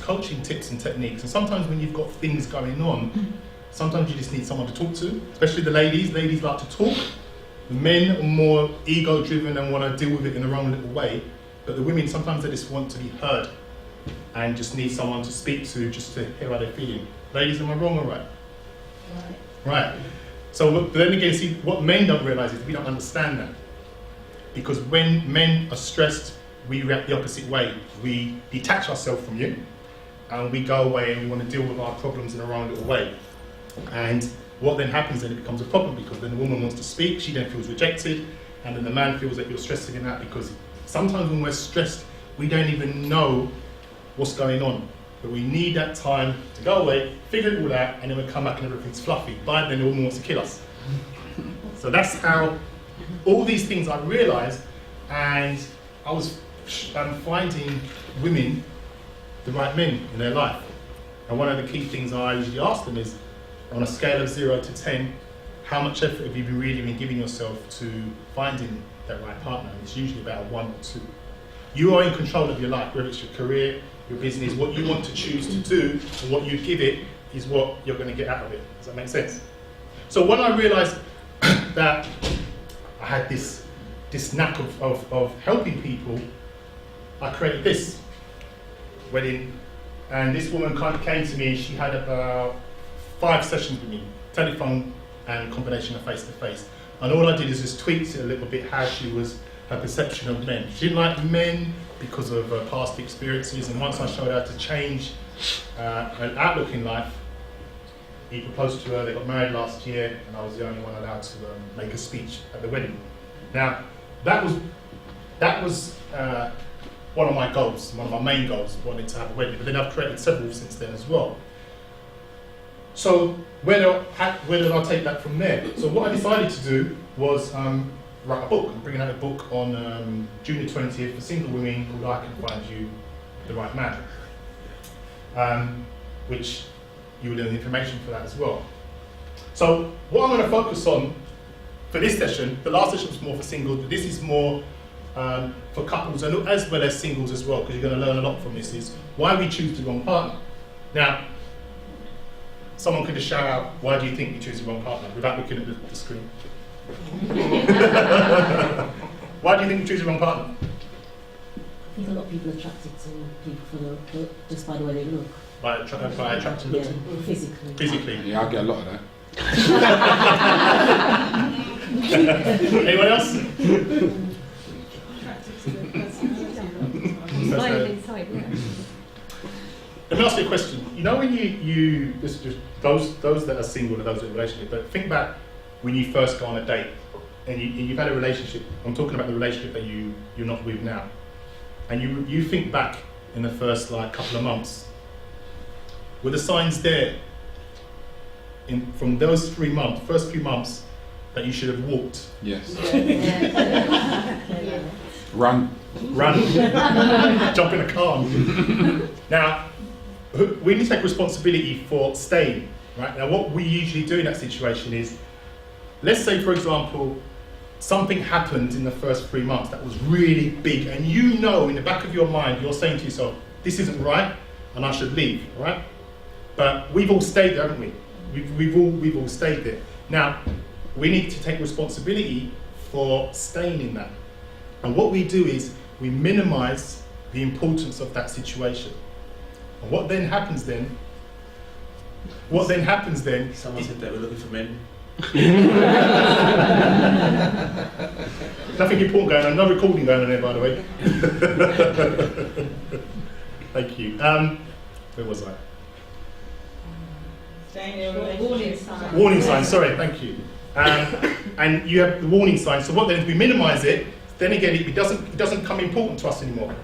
coaching tips and techniques. And sometimes when you've got things going on, sometimes you just need someone to talk to, especially the ladies. Ladies like to talk. The men are more ego-driven and want to deal with it in their own little way. But the women, sometimes they just want to be heard and just need someone to speak to, just to hear how they're feeling. Ladies, am I wrong or right? Right. So but then again, see, what men don't realise is we don't understand that. Because when men are stressed, we react the opposite way. We detach ourselves from you, and we go away and we want to deal with our problems in our own little way. And what then happens, then it becomes a problem, because then the woman wants to speak, she then feels rejected, and then the man feels that you're stressing him out, because sometimes when we're stressed, we don't even know what's going on. But we need that time to go away, figure it all out, and then we come back and everything's fluffy. By then the woman wants to kill us. So that's how all these things I realised, and I was finding women the right men in their life. And one of the key things I usually ask them is, on a scale of 0 to 10, how much effort have you really been giving yourself to finding that right partner? And it's usually about 1 or 2. You are in control of your life, whether it's your career, your business, what you want to choose to do, and what you give it is what you're going to get out of it. Does that make sense? So when I realised that I had this knack of helping people, I created this wedding. And this woman came to me, she had about 5 sessions with me, telephone and combination of face-to-face. And all I did is just tweak it a little bit how she was, her perception of men. She didn't like men because of her past experiences, and once I showed her how to change her outlook in life, he proposed to her, they got married last year, and I was the only one allowed to make a speech at the wedding. Now, that was one of my goals, one of my main goals, wanting to have a wedding, but then I've created several since then as well. So where did I take that from there? So what I decided to do was write a book. I'm bringing out a book on June the 20th for single women called I Can Find You the Right Man, which you will learn the information for that as well. So what I'm going to focus on for this session, the last session was more for singles, but this is more for couples and as well as singles as well, because you're going to learn a lot from this, is why we choose the wrong partner. Now, someone could just shout out, why do you think you choose the wrong partner, without looking at the screen? Why do you think you choose the wrong partner? I think a lot of people are attracted to people just by the way they look. By attracting looks? Yeah, physically. Physically. Yeah, I get a lot of that. Anyone else? Let me ask you a question. You know when you just those that are single and those in a relationship, but think back when you first go on a date and you've had a relationship. I'm talking about the relationship that you're not with now, and you think back in the first couple of months. Were the signs there from those first few months, that you should have walked? Yes. Yeah. Run. Jump in a car. Now, we need to take responsibility for staying, right? Now, what we usually do in that situation is, let's say, for example, something happened in the first 3 months that was really big, and you know in the back of your mind, you're saying to yourself, this isn't right, and I should leave, right? But we've all stayed there, haven't we? We've all stayed there. Now, we need to take responsibility for staying in that. And what we do is we minimize the importance of that situation. And what then happens then? Someone said they were looking for men. Nothing important going on, no recording going on there, by the way. Thank you. Where was I? Warning signs, sorry, thank you. And you have the warning signs. So what then, if we minimise it, then again it doesn't come important to us anymore.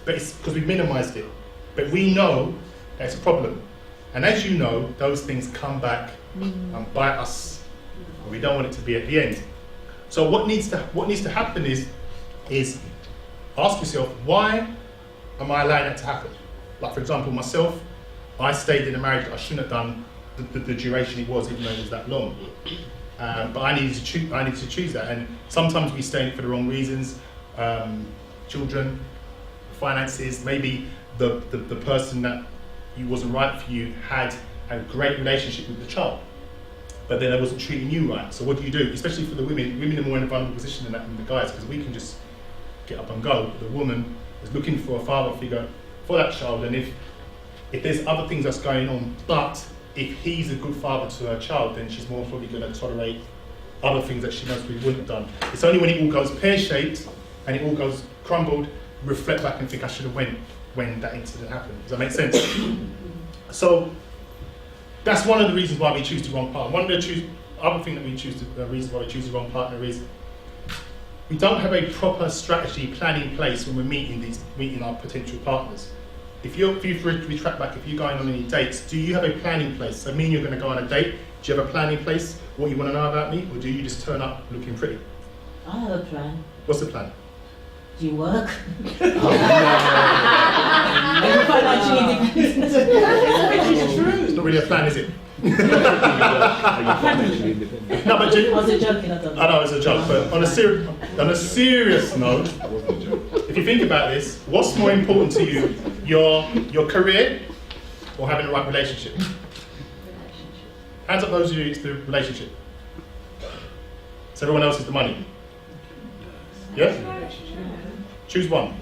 But it's because we minimised it. But we know that's a problem. And as you know, those things come back and bite us. And we don't want it to be at the end. So what needs to happen is ask yourself, why am I allowing that to happen? Like, for example, myself, I stayed in a marriage that I shouldn't have done the duration it was, even though it was that long. But I needed to choose that, and sometimes we stay in it for the wrong reasons. Children, finances, maybe the person that wasn't right for you had a great relationship with the child, but then they wasn't treating you right. So what do you do? Especially for the women. Women are more in a vulnerable position than the guys, because we can just get up and go. The woman is looking for a father figure for that child, and if there's other things that's going on, but if he's a good father to her child, then she's more probably going to tolerate other things that she most probably wouldn't have done. It's only when it all goes pear-shaped and it all goes crumbled, reflect back and think I should have went when that incident happened. Does that make sense? So that's one of the reasons why we choose the wrong partner. One of the other thing that we choose, the reason why we choose the wrong partner is we don't have a proper strategy plan in place when we're meeting our potential partners. If you retract back, if you're going on any dates, do you have a plan in place? So mean you're going to go on a date, do you have a plan in place, what you want to know about me, or do you just turn up looking pretty? I have a plan. What's the plan? Do you work? It's not really a plan, is it? No, but I was joking. I know it's a joke, but on a serious note, if you think about this, what's more important to you, your career or having the right relationship? Hands up those of you, it's the relationship. So everyone else is the money. Yeah? Choose one.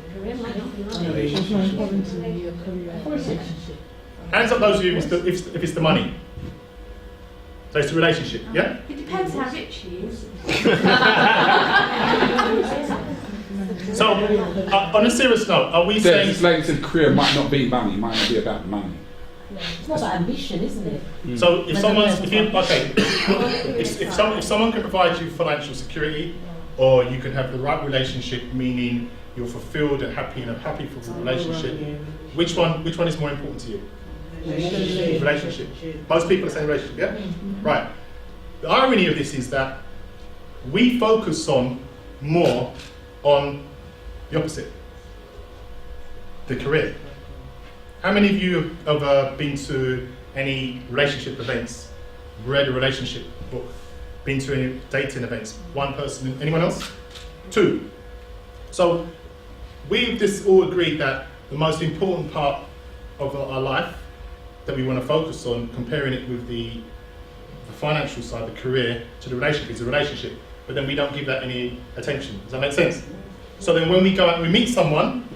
Hands up those of you if it's the money. So it's the relationship, yeah? It depends how rich he is. So, on a serious note, are we saying... Just like you said, career might not be money, might not be about money. It's not about ambition, isn't it? So if someone can provide you financial security, or you can have the right relationship, meaning you're fulfilled and happy in a happy, fulfilled relationship, which one is more important to you? Relationship. Most people are saying relationship, yeah? Right. The irony of this is that we focus more on the opposite, the career. How many of you have been to any relationship events read a relationship book, been to any dating events. One person, anyone else? 2. So we've just all agreed that the most important part of our life that we want to focus on, comparing it with the financial side, the career, to the relationship, is a relationship, but then we don't give that any attention. Does that make sense? So then when we go out and we meet someone,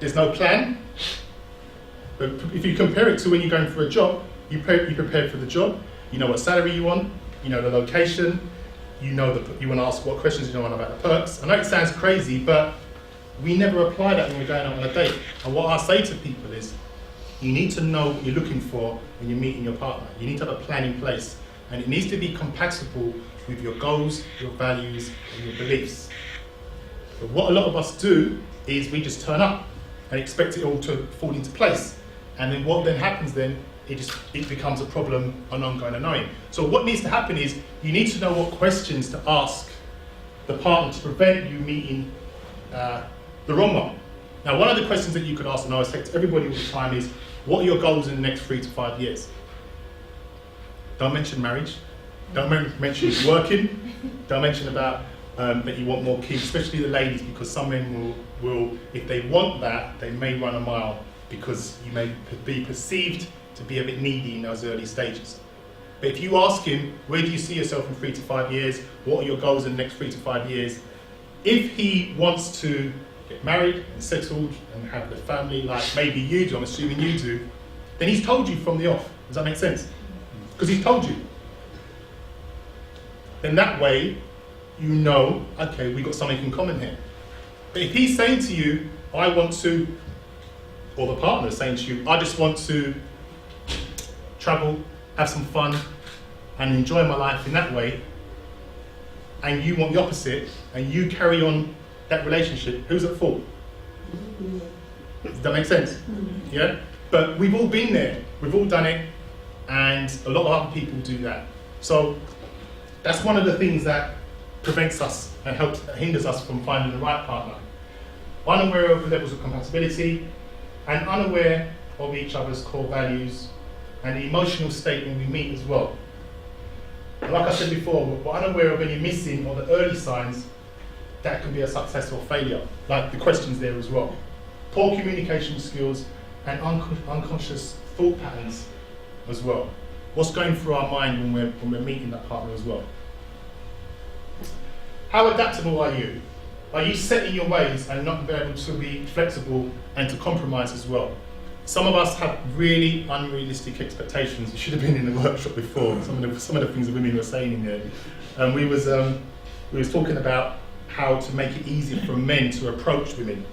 there's no plan. But if you compare it to when you're going for a job, you prepare for the job, you know what salary you want, you know the location, you want to ask what questions you want about the perks. I know it sounds crazy, but we never apply that when we're going out on a date. And what I say to people is, you need to know what you're looking for when you're meeting your partner. You need to have a plan in place, and it needs to be compatible with your goals, your values, and your beliefs. But what a lot of us do is we just turn up and expect it all to fall into place. And then what then happens then, it becomes a problem, an ongoing annoying. So what needs to happen is, you need to know what questions to ask the partner to prevent you meeting the wrong one. Now, one of the questions that you could ask, and I always say to everybody all the time, is, what are your goals in the next 3 to 5 years? Don't mention marriage. Don't mention working. Don't mention about that you want more kids, especially the ladies, because some men will, if they want that, they may run a mile, because you may be perceived to be a bit needy in those early stages. But if you ask him, where do you see yourself in 3 to 5 years? What are your goals in the next 3 to 5 years? If he wants to get married and settled and have the family like maybe you do, I'm assuming you do, then he's told you from the off. Does that make sense? Because he's told you. Then that way, you know, okay, we've got something in common here. But if he's saying to you, I want to, or the partner is saying to you, I just want to travel, have some fun, and enjoy my life in that way, and you want the opposite, and you carry on that relationship, who's at fault? Does that make sense? Yeah? But we've all been there, we've all done it, and a lot of other people do that. So that's one of the things that prevents us and hinders us from finding the right partner. Unaware of the levels of compatibility, and unaware of each other's core values and the emotional state when we meet as well. And like I said before, we're unaware of any missing or the early signs that can be a success or failure, like the questions there as well. Poor communication skills and unconscious thought patterns as well. What's going through our mind when we're meeting that partner as well. How adaptable are you? Are you set in your ways and not be able to be flexible and to compromise as well? Some of us have really unrealistic expectations. You should have been in the workshop before. Some of the things the women were saying in there. We was talking about how to make it easier for men to approach women.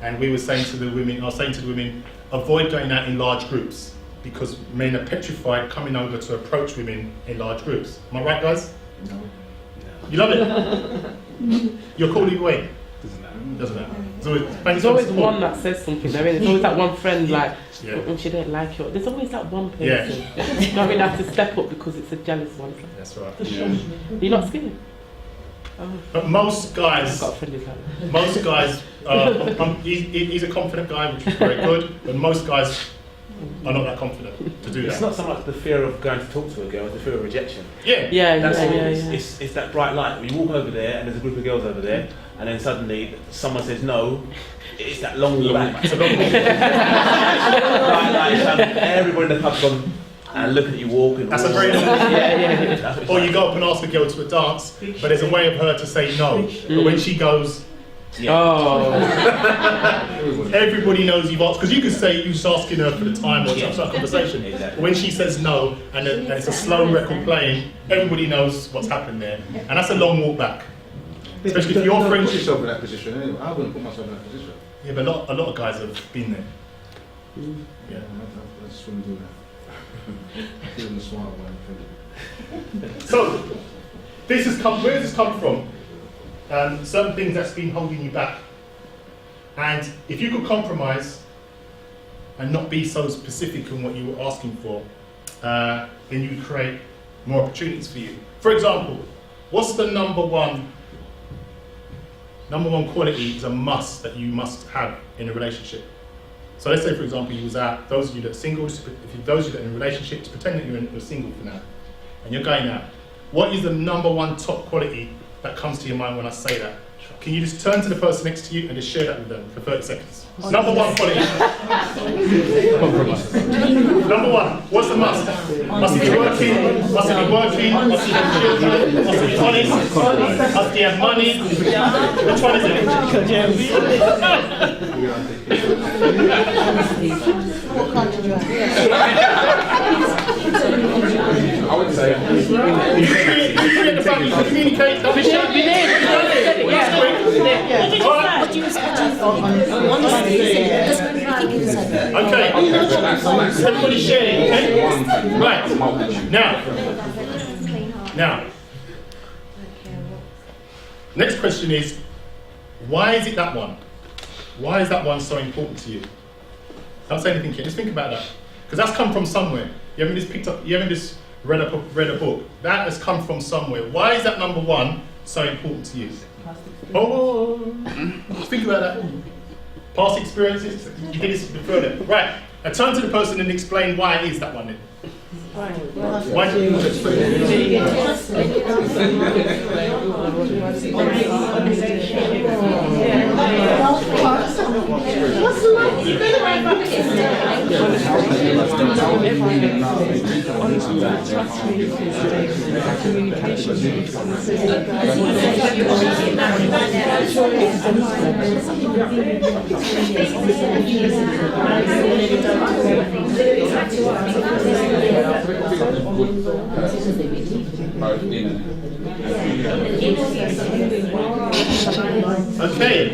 And we were saying to the women, I was saying to the women, avoid going out in large groups, because men are petrified coming over to approach women in large groups. Am I right, guys? No. You love it? You're cool either way? Doesn't matter. There's always one that says something. I mean, there's always that one friend like, yeah. She don't like you. There's always that one person. Yeah. You don't really have to step up because it's a jealous one. That's right. Yeah. You're not scared? Oh. But most guys, I've got a friend who's like that. most guys, he's a confident guy, which is very good, but most guys are not that confident to do that. It's not so much the fear of going to talk to a girl, it's the fear of rejection. Yeah. That's what it is. It's that bright light. When you walk over there and there's a group of girls over there, and then suddenly someone says no, it's that long walk back. It's a long walk back. Everybody in the pub's gone and looking at you walking. That's a very long Or you go up and ask a girl to a dance, but there's a way of her to say no. But when she goes, everybody knows you've asked, because you could say you're just asking her for the time or some sort of conversation. But when she says no, and it's a slow record playing, everybody knows what's happened there. And that's a long walk back. Especially if your friends. Put yourself in that position anyway. I wouldn't put myself in that position. Yeah, but a lot of guys have been there. Yeah. I just wouldn't do that. Give them the smart one. So, where does this come from? Certain things that's been holding you back. And if you could compromise and not be so specific in what you were asking for, then you would create more opportunities for you. For example, what's the number one quality is a must that you must have in a relationship? So let's say, for example, you was out, those of you that are single, those of you that are in relationships, pretend that you're single for now, and you're going out. What is the number one top quality that comes to your mind when I say that? Can you just turn to the person next to you and just share that with them for 30 seconds? Number one quality. Number one, what's the must? Must he be working? Must he be working? Must he have children? Must he be honest? Must he have money? Which one is it? I would say. Communicate. Okay. Everybody sharing, okay? Right. Now. Next question is, why is it that one? Why is that one so important to you? Don't say anything here, just think about that. Because that's come from somewhere. You haven't just picked up, you haven't just read a book. That has come from somewhere. Why is that number one so important to you? Oh, think about that. Past experiences, you did this before then. Right, now turn to the person and explain why it is that one then. Why do you Okay.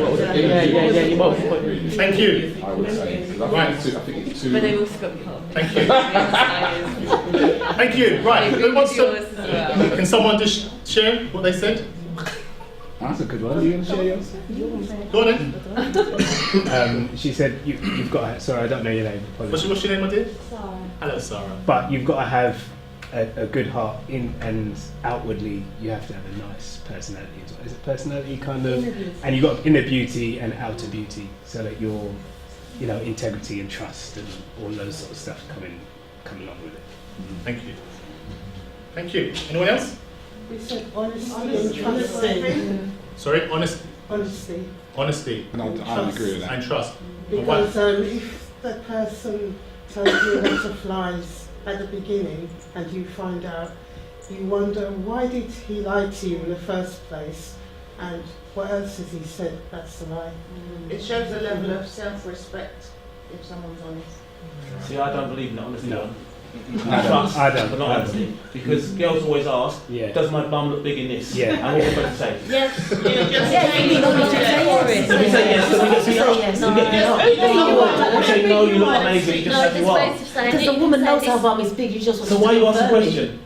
Thank you. I would say. Right. I think it's too. But they also got Thank you. Thank you. Right. Who wants to? Can someone just share what they said? That's a good one. Are you going to share yours? Go on then. She said you've got to, sorry, I don't know your name. What's your name, my dear? Sarah. Hello, Sarah. But you've got to have a good heart in, and outwardly you have to have a nice personality as well. Is it personality kind of? And you've got inner beauty and outer beauty, so that your, integrity and trust and all those sort of stuff come along with it. Thank you. Thank you. Anyone else? We said honesty and trust. Sorry, honesty. Honesty. And I agree with that. And trust. Because if the person tells you lots of lies at the beginning and you find out, you wonder why did he lie to you in the first place, and what else has he said that's a lie. It shows a level of self-respect if someone's honest. See, I don't believe in that honesty. No. Trust, I don't. but not honesty. Because girls always ask, does my bum look big in this? Yeah. And what am I supposed to say? Yes. If we say yes, then we get we say no, you look amazing, just as you are. Because the woman knows her bum is big, you just want So why are you asking the question?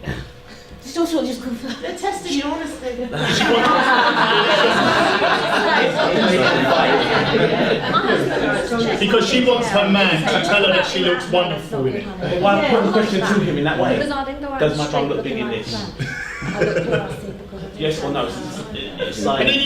Just confirm. They're testing your honesty. Because she wants her man to tell her that she looks wonderful in it. But why put the question to him in that way? Does my bum look big in this? Yes or no? It's like. And then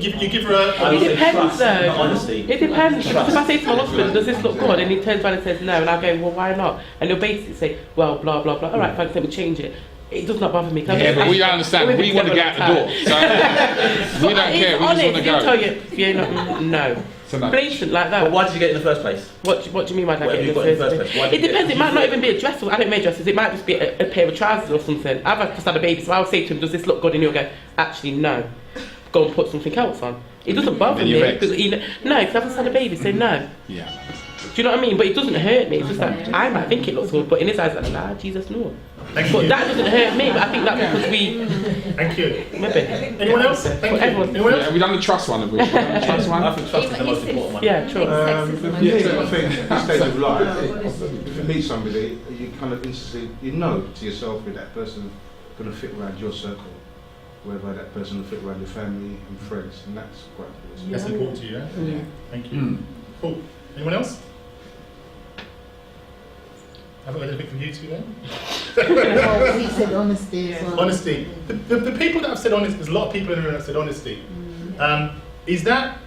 you give her a. It depends though. Not honesty. It depends. Because if I say to my husband, does this look good? And he turns around and says no, and I go, well, why not? And he'll basically say, well, blah, blah, blah. All right, fine, so we'll change it. It does not bother me. Yeah, but we understand. We want to get out the door. So we don't care. We just want to go. He'll tell you, no. So no. Blatant like that. But why did you get it in the first place? What do you mean by that? What have you got in the first place? It depends. It might not even be a dress. I don't make dresses. It might just be a pair of trousers or something. I've just had a baby, so I'll say to him, does this look good? And he'll go, actually, no. Go and put something else on. It doesn't bother me. Because no, because I've just had a baby, so no. Yeah. Do you know what I mean? But it doesn't hurt me. It's just like, I might think it looks good, but in his eyes, like, nah, Jesus, no. Thank But you. that doesn't hurt me, but I think that's because we... Thank you. Maybe. Anyone else? Thank you. Everyone. Anyone else? Have we done the trust one? Have we? The trust one? I think trust is the most important one. Yeah, true. I think at this stage of life, if you meet somebody, you kind of instantly, you know to yourself if that person going to fit around your circle, whereby that person will fit around your family and friends, and that's quite important. That's important to you, yeah? Thank you. Cool. Anyone else? Haven't got anything from you two then? He said honesty as well. Honesty. The people that have said honesty, there's a lot of people in the room that said honesty. Is that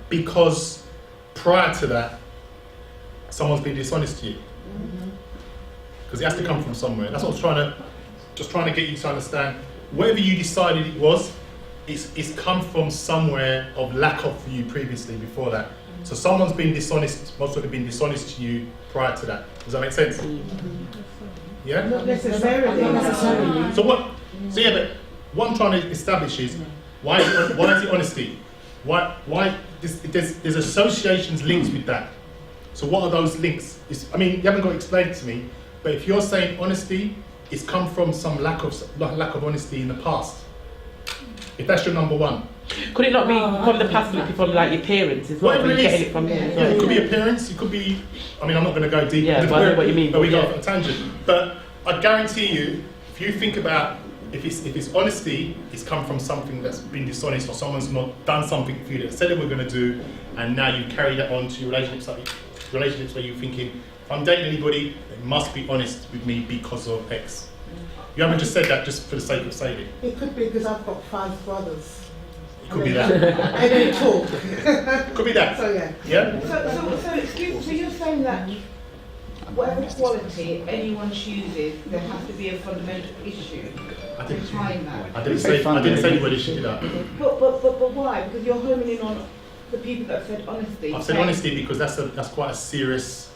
because prior to that, someone's been dishonest to you. Because it has to come from somewhere. That's what I was trying to get you to understand. Whatever you decided it was, it's come from somewhere of lack of for you previously, before that. So someone's been dishonest, most likely been dishonest to you prior to that. Does that make sense? Yeah? Not necessarily. So what? So yeah, but what I'm trying to establish is why is it honesty? Why there's associations linked with that. So what are those links? I mean, you haven't got to explain it to me, but if you're saying honesty, it's come from some lack of honesty in the past. If that's your number one. Could it not be from the past, from like your parents as well? Whatever it Getting is. it from there? Yeah, it could be appearance, it could be, I mean, I'm not going to go deep into but I know what you mean. but we go off on a tangent. But I guarantee you, if you think about, if it's honesty, it's come from something that's been dishonest, or someone's not done something for you that said they were going to do, and now you carry that on to your relationships where you're thinking, if I'm dating anybody, they must be honest with me because of X. You haven't just said that just for the sake of saying it. It could be because I've got 5 brothers. It could be that. I don't talk. Could be that. So yeah. Yeah? So you're saying that whatever quality anyone chooses, there has to be a fundamental issue behind that. I didn't say anybody should do that. But why? Because you're homing in on the people that said honesty. I've said honesty because that's quite a serious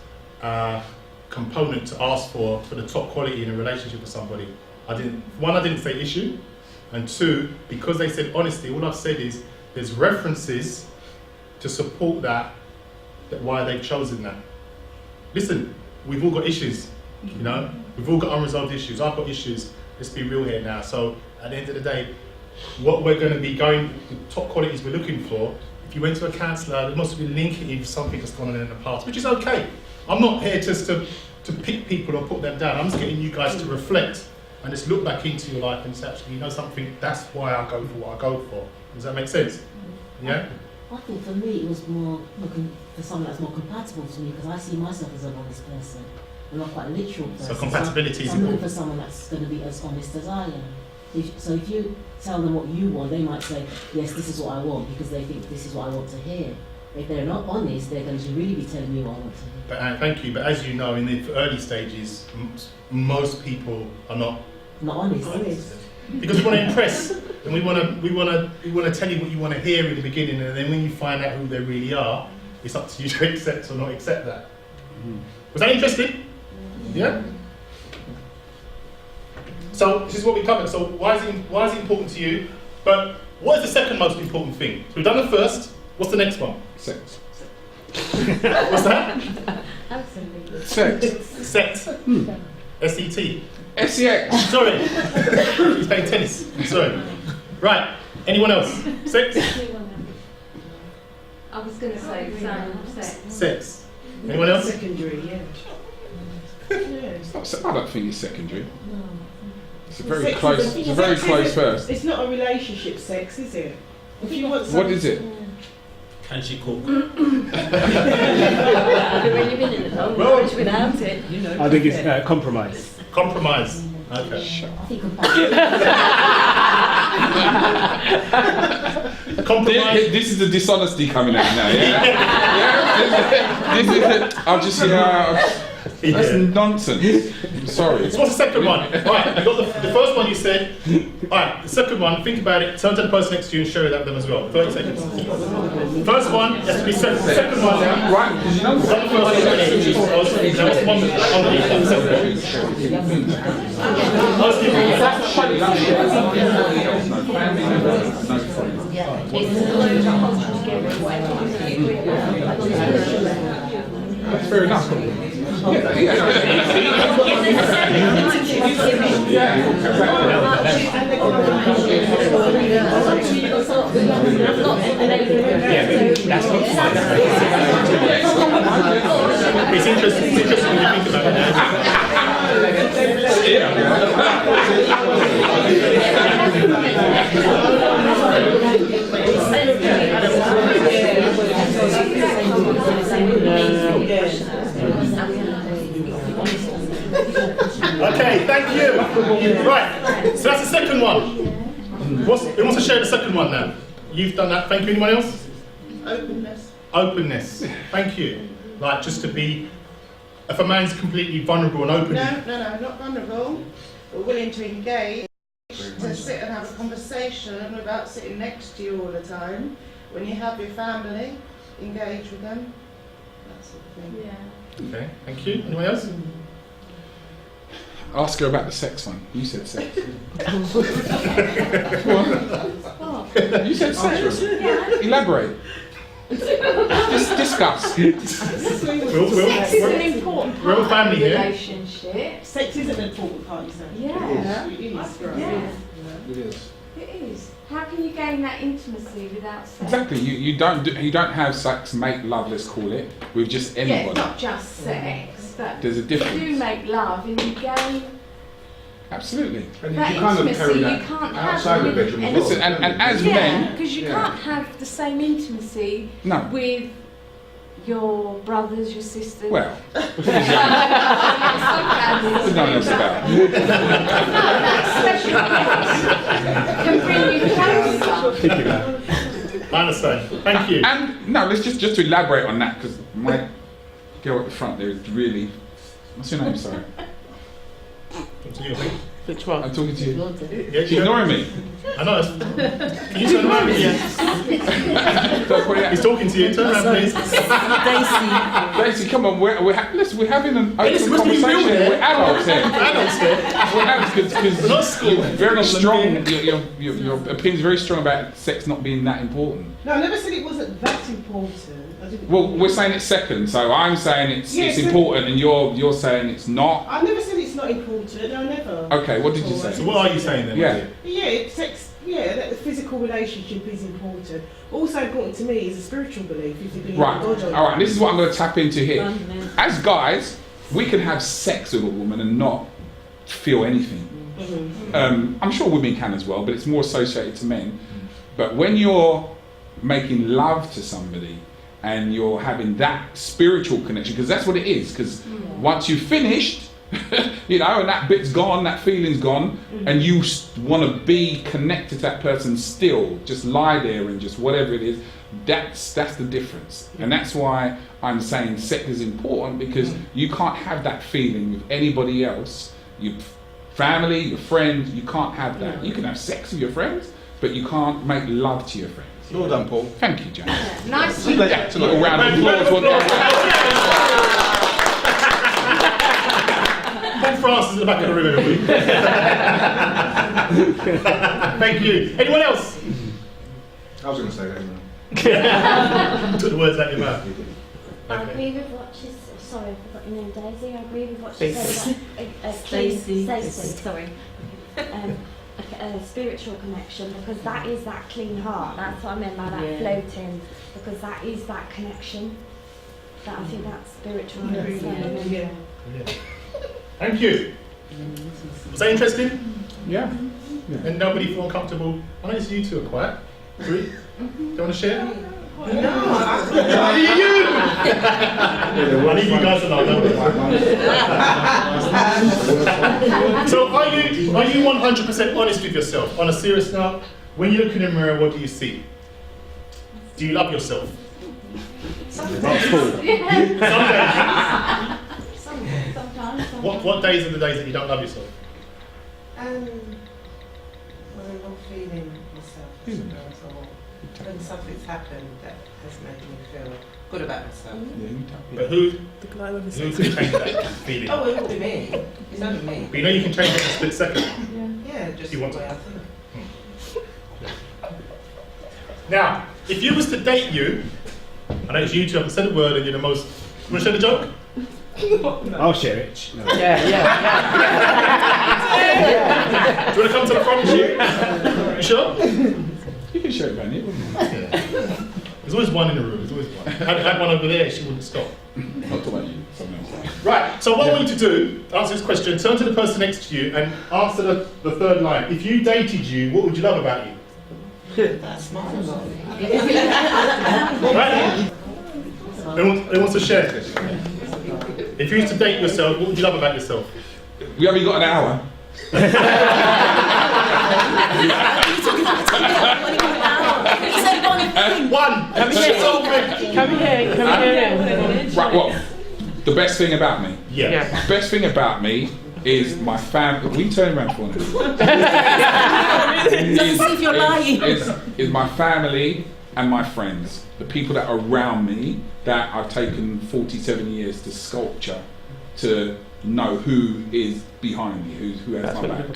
component to ask for the top quality in a relationship with somebody. I didn't say issue, and 2, because they said honesty, all I've said is there's references to support that why they've chosen that. Listen, we've all got issues, you know? We've all got unresolved issues. I've got issues. Let's be real here now. So at the end of the day, what we're going to be going, the top qualities we're looking for, if you went to a counsellor, there must be linking in something that's gone on in the past, which is okay. I'm not here just to pick people or put them down. I'm just getting you guys to reflect and just look back into your life and say, actually, you know something, that's why I go for what I go for. Does that make sense? Yeah? I think for me it was more looking for someone that's more compatible to me, because I see myself as an honest person. I'm not quite a literal person. So compatibility is I'm looking important. for someone that's going to be as honest as I am. So if you tell them what you want, they might say, yes, this is what I want, because they think this is what I want to hear. If they're not honest, they're going to really be telling you what I want to hear. But thank you. But as you know, in the early stages, most people are not honest. Because we want to impress, and we want to tell you what you want to hear in the beginning, and then when you find out who they really are, it's up to you to accept or not accept that. Was that interesting? Yeah. So this is what we covered. So why is it important to you? But what is the second most important thing? So we've done the first. What's the next one? Sex. What's that? Absolutely. Sex. Sex. S-E-T. S-E-X. Sorry. He's playing tennis. Sorry. Right. Anyone else? Sex? I was going to say sex. Sex. Anyone else? Secondary, yeah. I don't think it's secondary. It's a very Sex close. is It's a very sex close is- first. It's not a relationship sex, is it? If you want What is it? Can she cook? When you've been in a long marriage without it, you know. I think it's compromise. Compromise. Okay. I think Compromise. This is the dishonesty coming out now. Yeah. Yeah. This is it. I'll just that's nonsense. I'm sorry. So what's the second one? Right, you got the first one you said. Alright, the second one, think about it, turn to the person next to you and share that with them as well. 30 seconds. First one has to be second. Second one, right, because you know the first one, there was one underneath that second That's fair enough. It's interesting when you think Okay, thank you. Right, so that's the second one. Who wants to share the second one now? You've done that. Thank you. Anyone else? Openness. Openness. Thank you. Like just to be, if a man's completely vulnerable and open. No, not vulnerable, but willing to engage, to sit and have a conversation without sitting next to you all the time. When you have your family, engage with them. That sort of thing. Yeah. Okay, thank you. Anyone else? Ask her about the sex one. You said sex. What? You said sex. Yeah. Elaborate. Discuss. Sex is an important part we're all family of here. relationship. Sex is an important part, you say? Yeah. It is. Yeah. It is. It is. How can you gain that intimacy without sex? Exactly. You don't have sex, make love. Let's call it with just Yeah, anybody. not just sex, but There's a difference. you do make love and you gain Absolutely. And that you kind of intimacy. carry You that can't outside have the bedroom as well. Listen, and as men, because you Yeah. can't have the same intimacy No. with your brothers, your sisters. Well, Some what's no one else about? can bring you closer. I understand. Thank you. And no, let's just to elaborate on that, because my girl at the front there is really. What's your name? Sorry. Which one? I'm talking to you. Yeah, She's ignoring me. I know. Can you turn around, please? Don't put it out. He's talking to you. Turn around, please. Daisy, come on. We're having an Hey, this open must be real conversation. here. We're adults here. Adults here. We're adults because Not school. you're very strong. Your opinion's very strong about sex not being that important. No, I never said it wasn't that important. I didn't. Well, we're saying it's second, so I'm saying it's Yes, important, and you're saying it's not. I never said it's not important. No, never. Okay, what did you say? So what are you saying then? Yeah. Yeah, sex. Yeah, that the physical relationship is important. Also important to me is a spiritual belief. If you believe in Right. God or All right. This is what I'm going to tap into here. Amen. As guys, we can have sex with a woman and not feel anything. I'm sure women can as well, but it's more associated to men. But when you're making love to somebody and you're having that spiritual connection, because that's what it is, because once you've finished, and that bit's gone, that feeling's gone, and you want to be connected to that person still, just lie there and just whatever it is, that's the difference. And that's why I'm saying sex is important, because you can't have that feeling with anybody else. Your family, your friends, you can't have that. You can have sex with your friends, but you can't make love to your friends. Well done, Paul. Thank you, James. Nice. Yeah, a little round of applause. Paul Francis in the back of the room, everybody. Thank you. Anyone else? I was going to say that anyway. Took the words out of your mouth. I agree with what she said. Sorry, I forgot your name, Daisy. I agree with what she said about Stacey. sorry. A spiritual connection, because that is that clean heart. That's what I meant by that floating, because that is that connection. That I think that's spiritual. Yeah. Thank you. Was that interesting? Yeah. And nobody feel uncomfortable? I noticed you two are quiet. Three? Do you want to share? No. I need you guys to know. So are you 100% honest with yourself? On a serious note, when you look in the mirror, what do you see? Do you love yourself? Sometimes. What days are the days that you don't love yourself? When I'm not feeling myself, or when something's happened that has made me feel good about myself. But who can change that feeling? Oh, it will be me. It's only me. But you know you can change it in a split second. Yeah, just You want the way to. I think. Now, if you was to date you, I know it's you two haven't said a word and you're the most. You want to share the joke? I'll share it. No. Do you want to come to the front, you? You sure? You can share it, Benny. There's always one in the room. There's always one. I had one over there. She wouldn't stop. Not talking about you. Someone else. Right. So what I want you to do, answer this question. Turn to the person next to you and answer the third line. If you dated you, what would you love about you? That's my love. Right? Who wants to share? If you used to date yourself, what would you love about yourself? We only got an hour. One. Come here. Right, what? The best thing about me? Yeah. The best thing about me is my family. We turn around for now. Doesn't see if you're lying. Is my family and my friends. The people that are around me that I've taken 47 years to sculpture to know who is behind me, who has my back.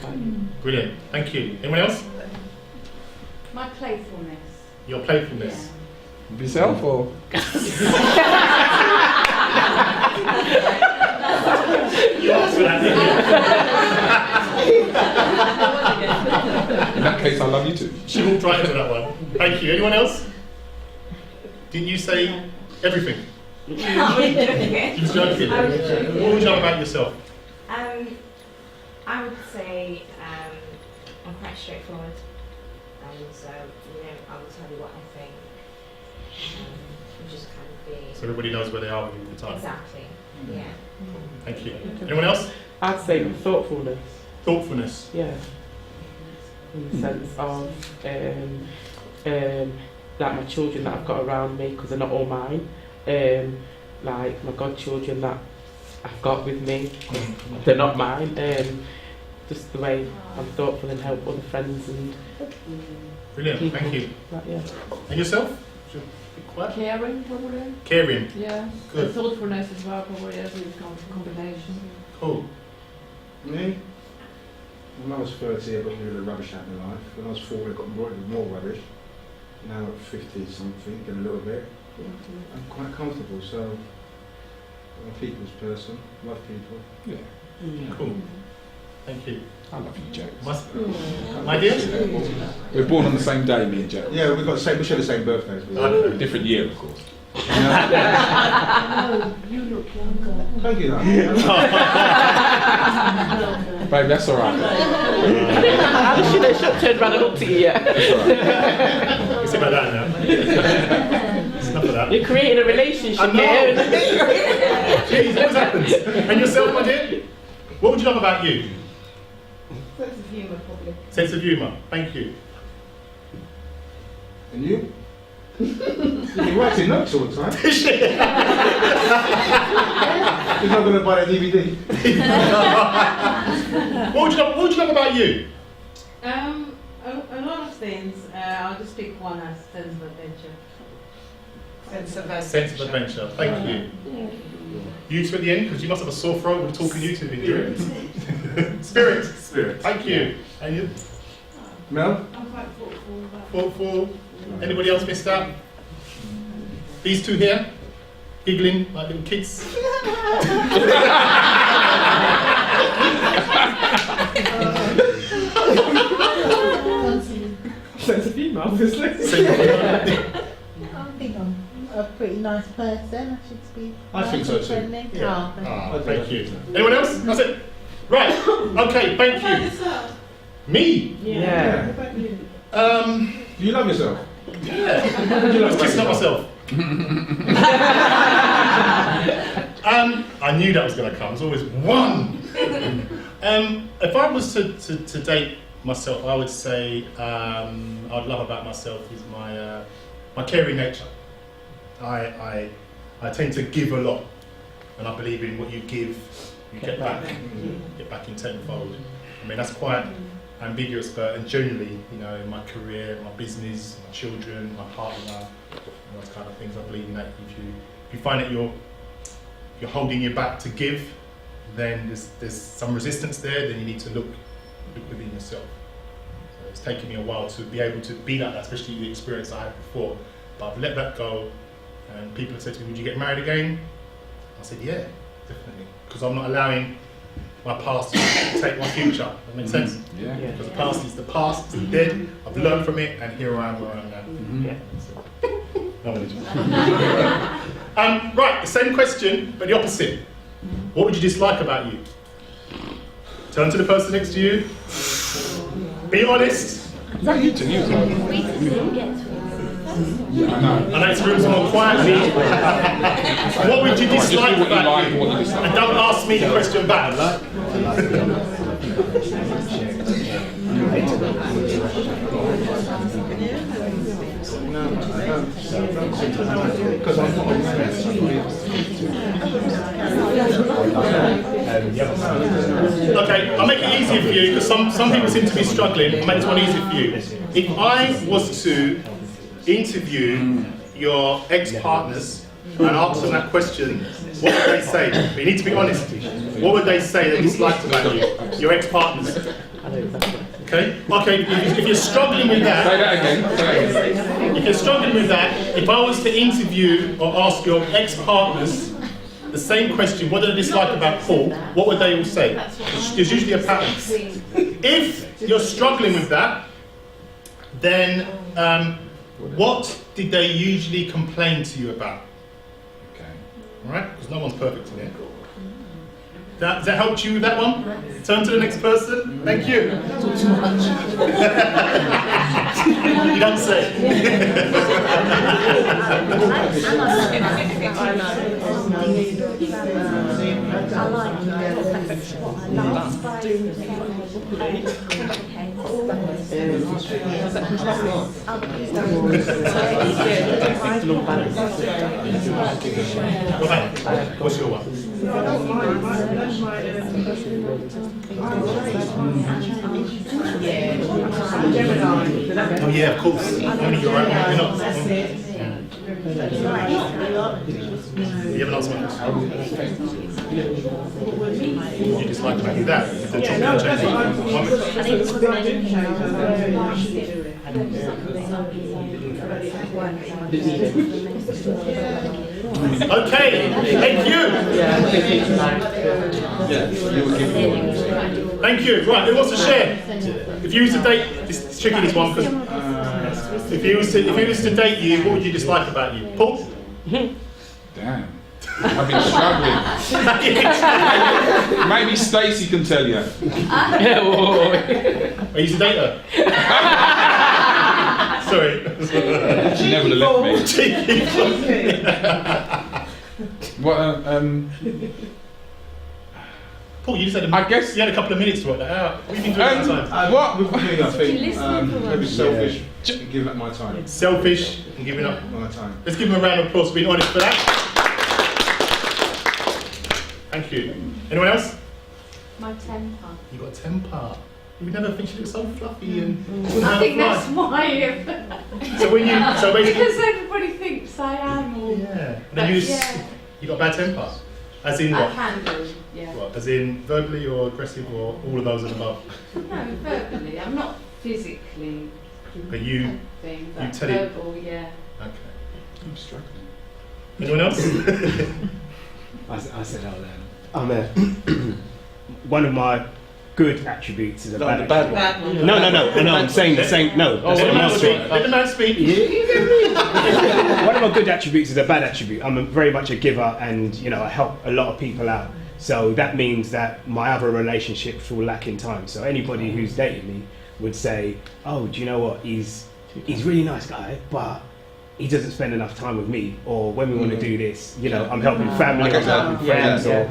Brilliant. Thank you. Anyone else? My playfulness. Your playfulness. Of yourself or? You asked for that, didn't In that case, I love you too. She walked right into that one. Thank you. Anyone else? Didn't you say everything? You was joking. What would you know about yourself? I would say I'm quite straightforward, and so I will tell you what I think. Just kind of be. So everybody knows where they are with you all the time. Exactly. Yeah. Thank you. Anyone else? I'd say thoughtfulness. Thoughtfulness. Yeah. In the sense of like my children that I've got around me, because they're not all mine. Like my godchildren that I've got with me, they're not mine. Just the way I'm thoughtful and help other friends and. Brilliant. People. Thank you. Like, yeah. And yourself? Caring, probably. Caring. Yeah. Good. And thoughtfulness as well, probably, as a combination. Cool. Me? When I was 30, I got rid of the rubbish out of my life. When I was 40, I got more rubbish. Now at 50 something, and a little bit. I'm quite comfortable, so I'm a people's person, love people. Yeah. Cool. Thank you. I love you, Jack. My dear? We're born on the same day, me and Jack. Yeah, we share the same birthdays. Different year, of course. No, you look younger. Thank you, Babe, that's all right. I should have turned around and looked at you. It's about that now. It's enough of that. You're creating a relationship I know. here. Jeez, what happens? And yourself, my dear? What would you love about you? Sense of humour, probably. Sense of humour. Thank you. And you? You're writing notes all the time. He's not going to buy a DVD. What would you love about you? A lot of things. I'll just pick one as sense of adventure. Sense of adventure. Thank you. You two at the end, because you must have a sore throat with talking you two been doing. Spirit. Thank you. And you? Mel? I'm quite thoughtful. Thoughtful. Anybody else missed out? These two here, giggling like little kids. Sense of humour, obviously. I think I'm a pretty nice person. I should be. I think so too. Friendly. Yeah. Oh, Thank you. Anyone else? That's it. Right. Okay. Thank you. Me? Yeah. Do you love yourself? Yeah. What do you love I was kissing up myself. I knew that was going to come. There's always one. If I was to date myself, I would say I'd love about myself is my caring nature. I tend to give a lot, and I believe in what you give, you get back in tenfold. I mean, that's quite ambiguous, but and generally, in my career, my business, my children, my partner, those kind of things, I believe in that. If you find that you're holding your back to give, then there's some resistance there. Then you need to look within yourself. So it's taken me a while to be able to be like that, especially the experience I had before. But I've let that go, and people have said to me, "Would you get married again?" I said, "Yeah, definitely," because I'm not allowing my past to take my future. That makes sense? Yeah. Because the past is dead. I've learned from it, and here I am where I am now. Yeah. No one right, the same question, but the opposite. What would you dislike about you? Turn to the person next to you. Be honest. Is that you two? I know it's rooms more quietly. What would you dislike about you? And don't ask me the question back. Because I'm not Okay, I'll make it easier for you because some people seem to be struggling. I'll make this one easier for you. If I was to interview your ex-partners and ask them that question, what would they say? But you need to be honest. What would they say they disliked about you, your ex-partners? Okay? Okay, if you're struggling with that... Say that again. If you're struggling with that, if I was to interview or ask your ex-partners the same question, what do they dislike about Paul, what would they all say? There's usually a pattern. If you're struggling with that, then what did they usually complain to you about? Okay. Alright? Because no one's perfect in here. Does that help you with that one? Turn to the next person. Thank you. You don't say. What's your one? Oh yeah, of course. Only you're right. You're not. You haven't answered my question. You dislike about you that. The Okay, thank you. Thank you. Right, who wants to share? If you was to date, it's tricky this one because if he was to date you, what would you dislike about you, Paul? Damn. I've been struggling. Maybe Stacey can tell you. Are you to date her? Sorry. She never would have left me. What? Paul, you just had I guess you had a couple of minutes to work that out. What have you been doing at that time? What? With me, I think maybe selfish and giving up my time. Selfish and giving up my time. Let's give him a round of applause for being honest for that. Thank you. Anyone else? My temper. You got a temper. You would never think she looked so fluffy and. I think that's why. So when you, so basically. Because everybody thinks I am. Or Yeah. Then you got a bad temper. As in what? I can do. Yeah. What? As in verbally or aggressive or all of those and above? No, verbally. I'm not physically. But you tell it. verbal, yeah. Okay. I'm struggling. Anyone else? I said out there. One of my good attributes is a bad attribute. No, I'm saying the same. No, that's what I'm not saying. Let the man speak. One of my good attributes is a bad attribute. I'm very much a giver, and I help a lot of people out. So that means that my other relationships will lack in time. So anybody who's dated me would say, "Oh, do you know what? He's a really nice guy, but he doesn't spend enough time with me." Or when we want to do this, I'm helping family, I'm helping friends, or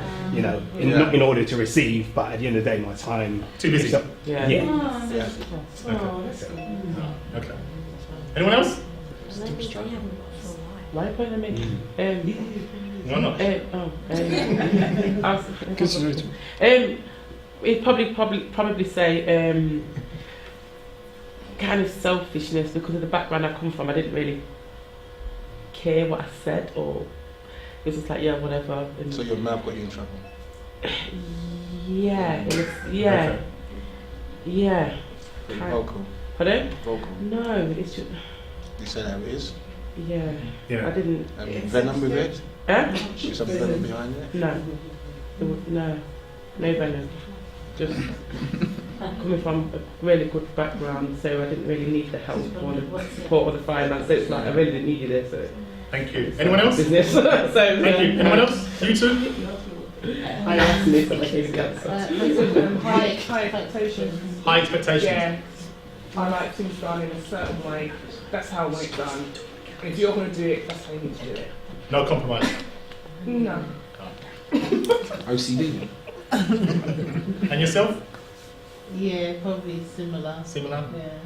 in order to receive. But at the end of the day, my time too busy. Yeah. Okay. Anyone else? Why are you pointing at me? No, not. We'd probably say kind of selfishness because of the background I come from. I didn't really care what I said, or it was just like, yeah, whatever. And So your mouth got you in trouble? yeah, it was, yeah. Were you vocal? Pardon? Vocal? No, it's just, You said how it is? yeah. I didn't. Venom with it? Huh? Is some venom behind it? No. No venom. Just coming from a really good background, so I didn't really need the help or the support or the finance. So it's like I really didn't need you there. So thank you. Anyone else? Business. So, thank you. Anyone else? You two? I asked this and I gave the answer. High expectations. High expectations. Yeah. I like things done in a certain way. That's how I want it done. If you're going to do it, that's how you need to do it. No compromise. No. OCD. And yourself? Yeah, probably similar. Similar? Yeah.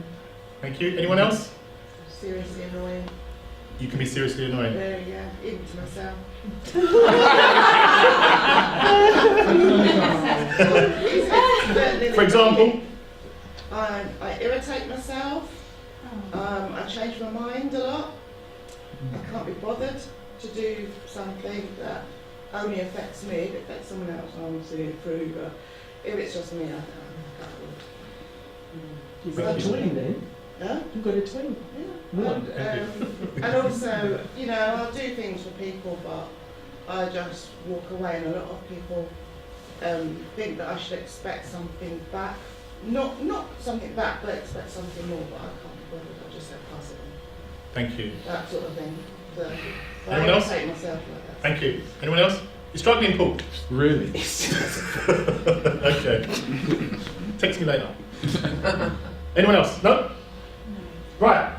Thank you. Anyone else? Seriously annoying. You can be seriously annoying. There, yeah, even to myself. For example? I irritate myself. I change my mind a lot. I can't be bothered to do something that only affects me. If it affects someone else, I want to see it through. But if it's just me, I can't. You've got a twin then? Huh? You've got a twin? Yeah. And also, you know, I'll do things for people, but I just walk away, and a lot of people think that I should expect something back. Not something back, but expect something more, but I can't be bothered. I just say pass it on. Thank you. That sort of thing. So, Anyone I else? irritate myself like that. Thank you. Anyone else? You're struggling, Paul? Really? Okay. Text me later. Anyone else? No? Right.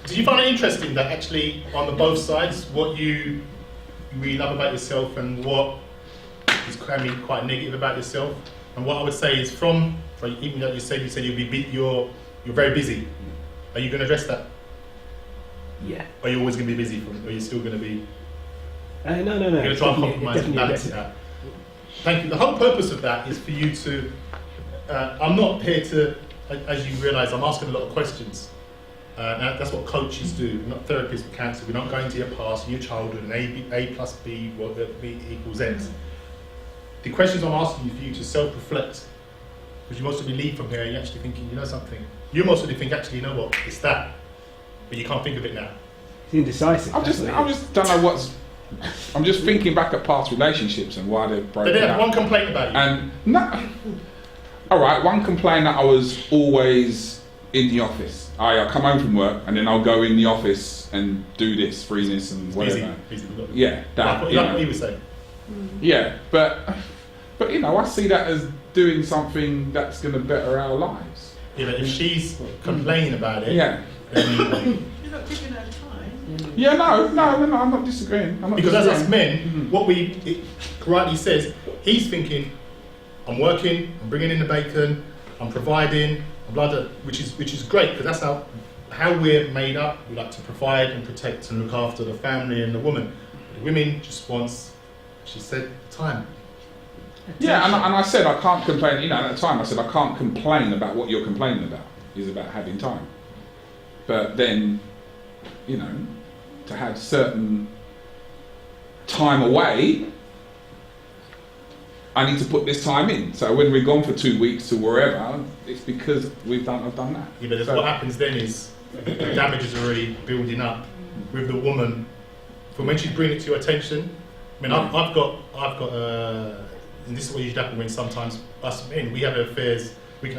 Did you find it interesting that actually on the both sides, what you really love about yourself and what is can be quite negative about yourself? And what I would say is even though you said you're very busy, are you going to address that? Yeah. Are you always going to be busy, or are you still going to be? No. You're going to try and compromise and balance it out. Thank you. The whole purpose of that is for you to. I'm not here to, as you realise, I'm asking a lot of questions. Now that's what coaches do. We're not therapists with cancer. We're not going to your past, your childhood, and A plus B, B equals X. The questions I'm asking you for you to self-reflect, because you most of you leave from here and you're actually thinking, you know something. You most of you think, actually, you know what, it's that, but you can't think of it now. It's indecisive. I just don't know what's. I'm just thinking back at past relationships and why they've broken But they have down. one complaint about you. And no. All right, one complaint that I was always in the office. I come home from work and then I'll go in the office and do this, freeness and whatever. Busy. Yeah, that. Like you what know. he was saying. Yeah, but you know, I see that as doing something that's going to better our lives. Yeah, but if she's complaining about it, Yeah. then You're not giving her time. Yeah, no, I'm not disagreeing. I'm not because as us disagreeing. men, what it rightly says, he's thinking, I'm working, I'm bringing in the bacon, I'm providing, I'm blah, blah, which is great because that's how we're made up. We like to provide and protect and look after the family and the woman. The women just wants, she said, time. Yeah, and I said I can't complain. You know, at the time I said I can't complain about what you're complaining about. Is about having time. But then, you know, to have certain time away, I need to put this time in. So when we're gone for 2 weeks to wherever, it's because I've done that. Yeah, but what happens then is the damage is already building up with the woman from when she's bringing it to your attention. I mean, I've got, and this is what usually happens when sometimes us men, we can have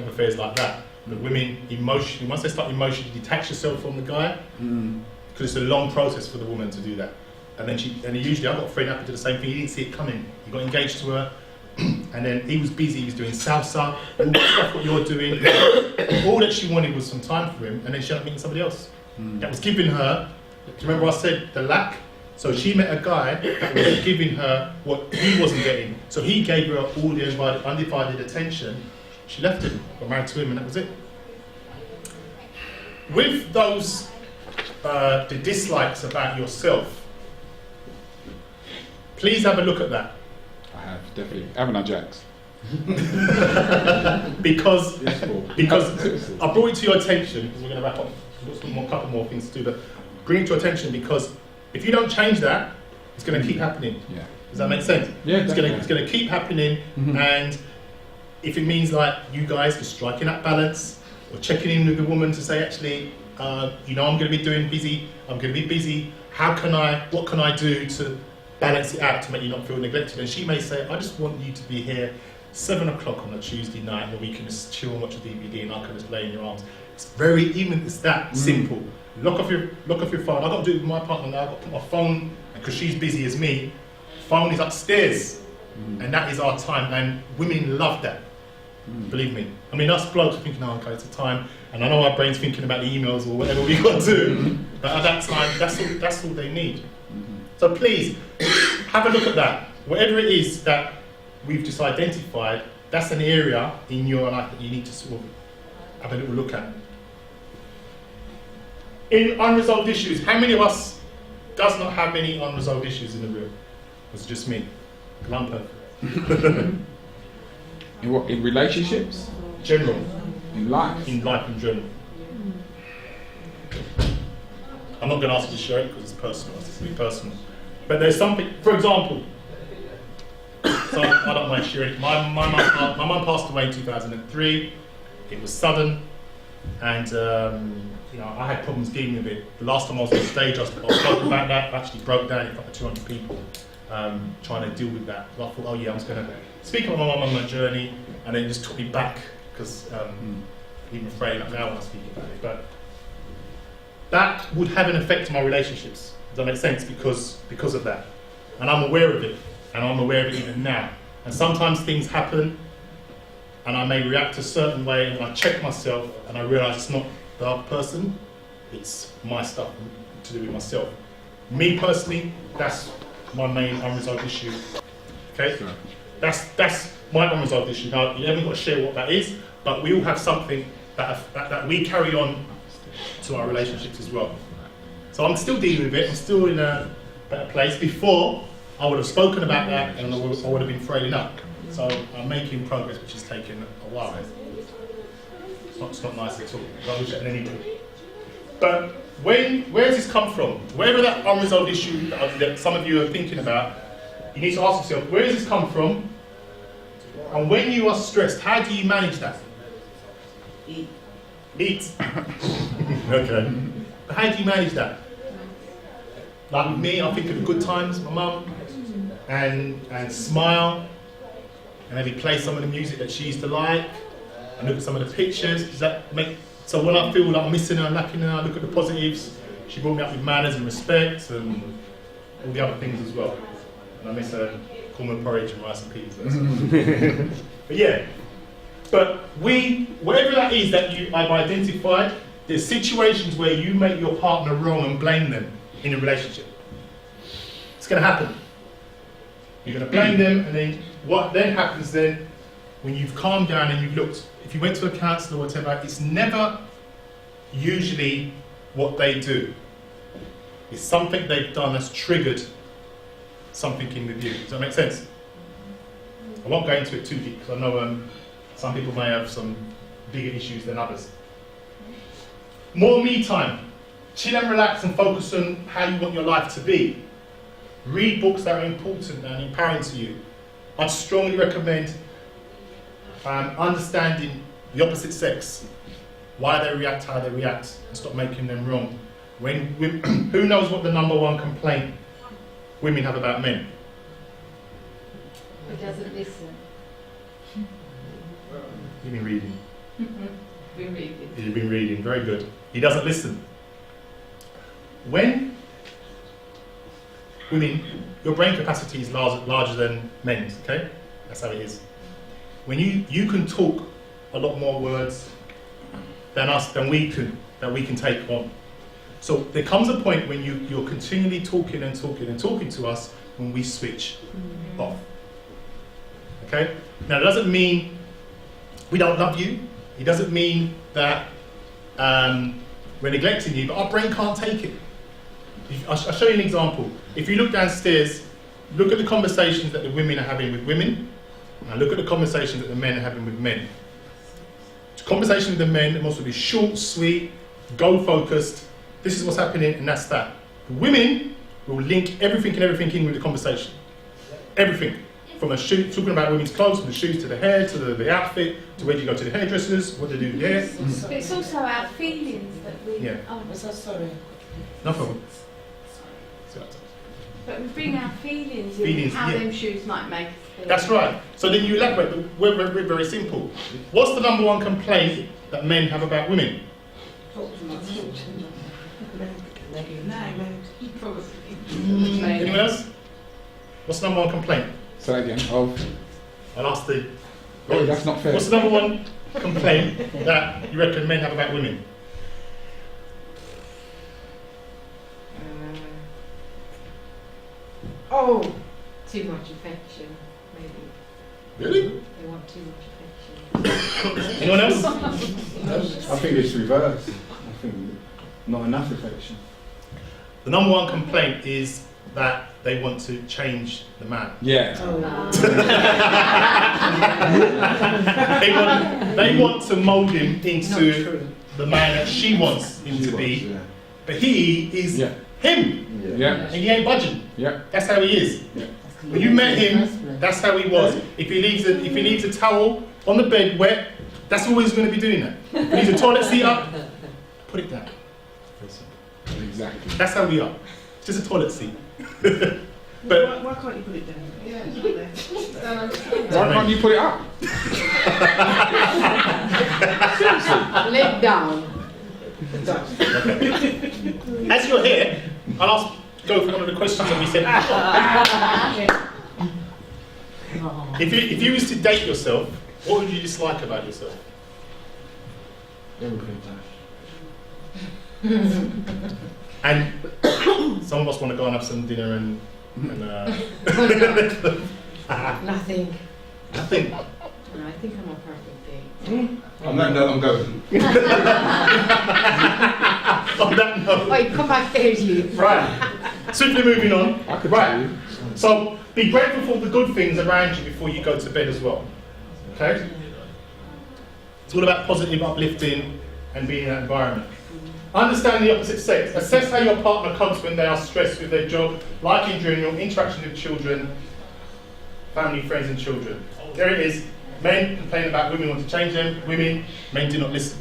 affairs like that. The women emotionally, once they start emotionally detach yourself from the guy, because it's a long process for the woman to do that. And then usually I've got a friend happen to the same thing, he didn't see it coming. He got engaged to her, and then he was busy, he was doing salsa, all the stuff what you're doing. All that she wanted was some time for him, and then she ended up meeting somebody else. That was giving her, do you remember I said the lack? So she met a guy that was giving her what he wasn't getting. So he gave her all the undivided attention. She left him, got married to him, and that was it. With those, the dislikes about yourself, please have a look at that. I have, definitely. Haven't I, Jax? because I brought it to your attention, because we're going to wrap up, we've got a couple more things to do, but bring it to your attention because if you don't change that, it's going to keep happening. Yeah. Does that make sense? Yeah, it's going to keep happening, and if it means like you guys are striking that balance or checking in with the woman to say, actually, I'm going to be busy. What can I do to balance it out to make you not feel neglected? And she may say, I just want you to be here 7 o'clock on a Tuesday night where we can just chill and watch a DVD and I can just lay in your arms. It's it's that simple. Lock off your phone. I've got to do it with my partner now. I've got to put my phone, because she's busy as me, phone is upstairs. And that is our time. And women love that. Believe me. I mean, us blokes are thinking, oh, okay, it's a time. And I know our brain's thinking about emails or whatever we got to do. But at that time, that's all they need. So please, have a look at that. Whatever it is that we've just identified, that's an area in your life that you need to sort of have a little look at. In unresolved issues, how many of us does not have any unresolved issues in the room? Was it just me? 'Cause I'm perfect. In what? In relationships? General. In life? In life in general. I'm not going to ask you to share it because it's personal. It's really personal. But there's something, for example, so I don't mind sharing. My mum passed away in 2003. It was sudden, and you know, I had problems dealing with it. The last time I was on stage, I spoke about that. I actually broke down in front of 200 people, trying to deal with that. So I thought, oh yeah, I was going to speak about my mum on my journey, and then it just took me back because even afraid like now when I speak about it. But that would have an effect on my relationships. Does that make sense? Because of that, and I'm aware of it, and I'm aware of it even now. And sometimes things happen, and I may react a certain way, and I check myself, and I realise it's not the other person, it's my stuff to do with myself. Me personally, that's my main unresolved issue. Okay, that's my unresolved issue. Now you haven't got to share what that is, but we all have something that we carry on to our relationships as well. So I'm still dealing with it. I'm still in a better place. Before I would have spoken about that, and I would have been frailing up. So I'm making progress, which has taken a while. It's not nice at all. I wish I had any do. But where does this come from? Wherever that unresolved issue that some of you are thinking about, you need to ask yourself, where does this come from? And when you are stressed, how do you manage that? Eat. Okay. But how do you manage that? Like with me, I think of the good times, my mum, and smile, and maybe play some of the music that she used to like, and look at some of the pictures. Does that make, so when I feel like I'm missing her and lacking her, I look at the positives. She brought me up with manners and respect and all the other things as well. And I miss her cornmeal porridge and rice and peas. But yeah, but whatever that is that I've identified, there's situations where you make your partner wrong and blame them in a relationship. It's going to happen. You're going to blame them, and then what then happens then, when you've calmed down and you've looked, if you went to a counsellor or whatever, it's never usually what they do. It's something they've done that's triggered something in with you. Does that make sense? I won't go into it too deep because I know some people may have some bigger issues than others. More me time. Chill and relax and focus on how you want your life to be. Read books that are important and empowering to you. I'd strongly recommend understanding the opposite sex, why they react how they react, and stop making them wrong. Who knows what the #1 complaint women have about men? He doesn't listen. You've been reading. Been reading. You've been reading, very good. He doesn't listen. When women, your brain capacity is larger than men's, okay? That's how it is. When you can talk a lot more words than we can take on. So there comes a point when you're continually talking and talking and talking to us when we switch off. Okay? Now, it doesn't mean we don't love you. It doesn't mean that we're neglecting you, but our brain can't take it. I'll show you an example. If you look downstairs, look at the conversations that the women are having with women, and look at the conversations that the men are having with men. The conversation with the men must be short, sweet, goal-focused. This is what's happening, and that's that. The women will link everything in with the conversation. Everything. From a shoe, talking about women's clothes, from the shoes to the hair, to the outfit, to where do you go to the hairdressers, what do they do there. It's also our feelings that we... Yeah. Oh, I'm so sorry. No problem. But we bring our feelings Feelings, in how yeah. them shoes might make us feel. That's right. So then you elaborate, but we're very simple. What's the #1 complaint that men have about women? Anyone else? What's the #1 complaint? Say that again. Of? I'll ask the... Oh, that's not fair. What's the #1 complaint that you reckon men have about women? Oh, too much affection, maybe. Really? They want too much affection. Anyone else? I think it's reversed. I think not enough affection. The number one complaint is that they want to change the man. Yeah. They want to mould him into the man that she wants him to be, but he is him, Yeah. and he ain't budging. Yeah. That's how he is. When you met him, that's how he was. If he leaves a towel on the bed wet, that's always going to be doing that. If he leaves a toilet seat up, put it down. Exactly. That's how we are. It's just a toilet seat. But why can't you put it down? Yeah, it's not there. Why can't you put it up? Let down. As you're here, I'll go for one of the questions that we said. If you was to date yourself, what would you dislike about yourself? Everything. And some of us want to go and have some dinner and Nothing. Nothing. No, I think I'm a perfect date. On that note, I'm going. On that note. Wait, come back there, you. Right. Swiftly moving on. Right. So be grateful for the good things around you before you go to bed as well. Okay? It's all about positive uplifting and being in that environment. Understand the opposite sex. Assess how your partner copes when they are stressed with their job, like in general, interaction with children, family, friends and children. There it is. Men complain about women want to change them. Women, men do not listen.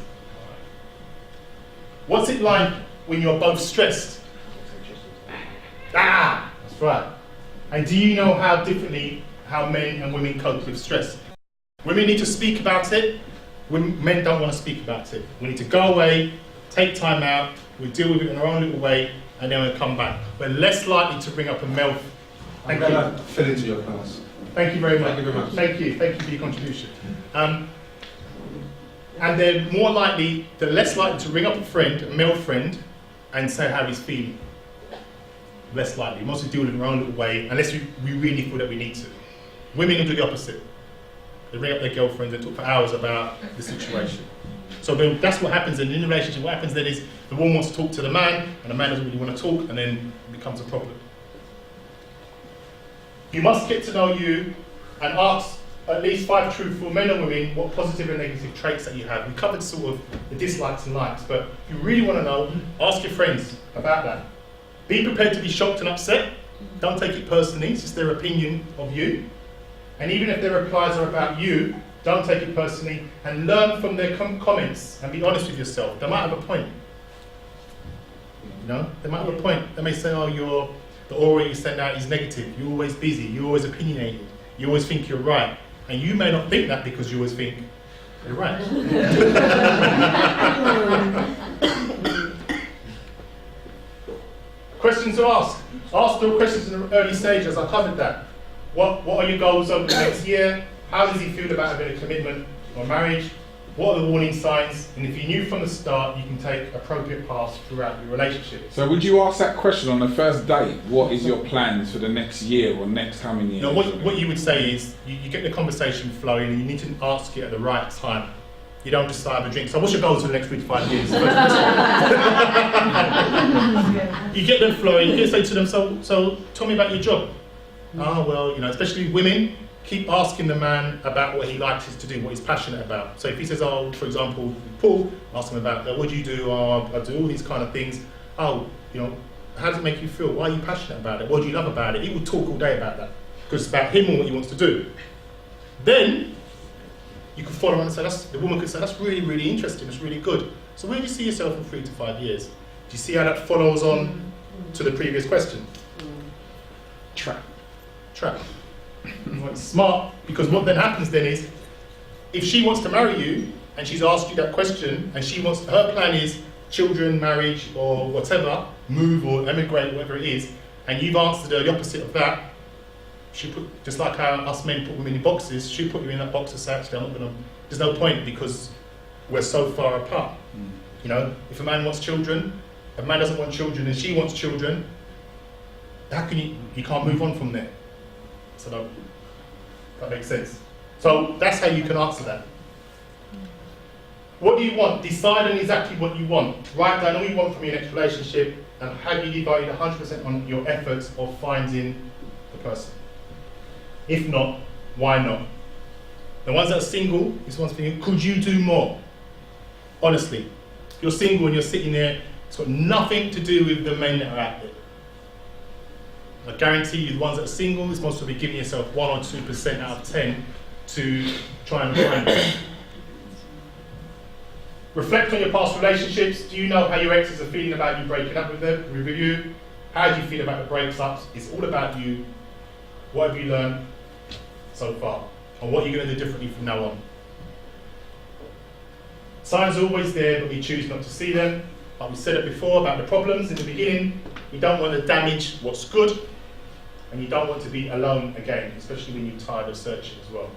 What's it like when you're both stressed? That's right. And do you know how differently how men and women cope with stress? Women need to speak about it. Men don't want to speak about it. We need to go away, take time out, we deal with it in our own little way, and then we'll come back. We're less likely to bring up a male. I'm going to fill into your class. Thank you very much. Thank you very much. Thank you for your contribution. And they're less likely to ring up a male friend, and say how he's feeling. Less likely. Mostly deal with it in our own little way, unless we really feel that we need to. Women will do the opposite. They ring up their girlfriends and talk for hours about the situation. So that's what happens in the relationship. What happens then is the woman wants to talk to the man, and the man doesn't really want to talk, and then it becomes a problem. You must get to know you and ask at least 5 truthful men and women what positive and negative traits that you have. We covered sort of the dislikes and likes, but if you really want to know, ask your friends about that. Be prepared to be shocked and upset. Don't take it personally, it's just their opinion of you. And even if their replies are about you, don't take it personally, and learn from their comments and be honest with yourself. They might have a point. You know, they might have a point. They may say, oh, the aura you send out is negative, you're always busy, you're always opinionated, you always think you're right. And you may not think that because you always think you're right. Questions to ask. Ask the questions in the early stages, I covered that. What are your goals over the next year? How does he feel about having a commitment or marriage? What are the warning signs? And if you knew from the start, you can take appropriate paths throughout your relationship. So would you ask that question on the first date? What is your plans for the next year or next coming year? No, what you would say is, you get the conversation flowing and you need to ask it at the right time. You don't just start having a drink. So what's your goals for the next 3 to 5 years? You get them flowing, you get to say to them, so tell me about your job. Oh, well, especially women, keep asking the man about what he likes to do, what he's passionate about. So if he says, oh, for example, Paul, ask him about, what do you do? Oh, I do all these kind of things. Oh, how does it make you feel? Why are you passionate about it? What do you love about it? He will talk all day about that, because it's about him and what he wants to do. Then, you could follow on and say, the woman could say, that's really, really interesting, that's really good. So where do you see yourself in 3 to 5 years? Do you see how that follows on to the previous question? Trap. It's smart, because what then happens then is, if she wants to marry you, and she's asked you that question, and her plan is children, marriage, or whatever, move or emigrate, whatever it is, and you've answered her the opposite of that, just like how us men put women in boxes, she'll put you in that box and say, actually, there's no point because we're so far apart. If a man wants children, if a man doesn't want children and she wants children, how can you can't move on from there. So that makes sense. So that's how you can answer that. What do you want? Decide on exactly what you want. Write down all you want from your next relationship, and have you divided 100% on your efforts of finding the person? If not, why not? The ones that are single, this one's thinking, could you do more? Honestly, if you're single and you're sitting there, it's got nothing to do with the men that are out there. I guarantee you, the ones that are single, it's supposed to be giving yourself 1 or 2% out of 10 to try and find it. Reflect on your past relationships. Do you know how your exes are feeling about you breaking up with them? Review. How do you feel about the breakups? It's all about you. What have you learned so far? And what are you going to do differently from now on? Signs are always there, but we choose not to see them. Like we said it before about the problems in the beginning. You don't want to damage what's good, and you don't want to be alone again, especially when you're tired of searching as well.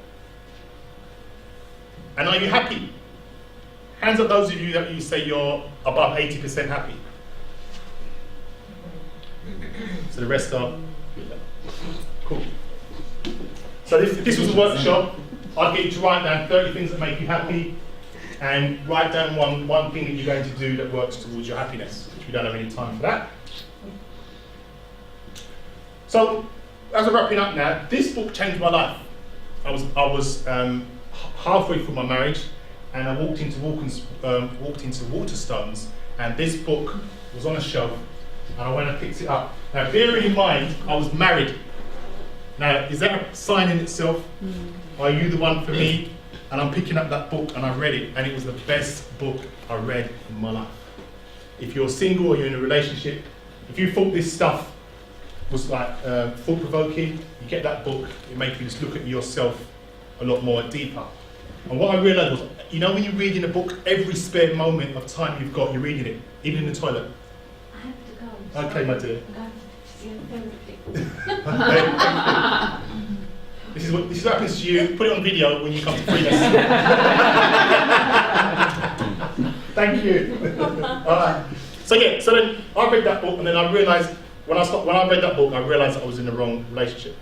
And are you happy? Hands up those of you that you say you're above 80% happy. So the rest are cool. So if this was a workshop, I'd get you to write down 30 things that make you happy, and write down one thing that you're going to do that works towards your happiness, which we don't have any time for that. So, as I'm wrapping up now, this book changed my life. I was halfway through my marriage, and I walked into Waterstones, and this book was on a shelf, and I went and picked it up. Now, bearing in mind, I was married. Now, is that a sign in itself? Are you the one for me? And I'm picking up that book, and I read it, and it was the best book I read in my life. If you're single or you're in a relationship, if you thought this stuff was like thought-provoking, you get that book, it makes you just look at yourself a lot more deeper. And what I realised was, you know when you're reading a book, every spare moment of time you've got, you're reading it, even in the toilet. I have to go. Okay, my dear. This is what happens to you. Put it on video when you come to free lessons. Thank you. Alright. So then I read that book, and then I realised when I read that book, I realised that I was in the wrong relationship.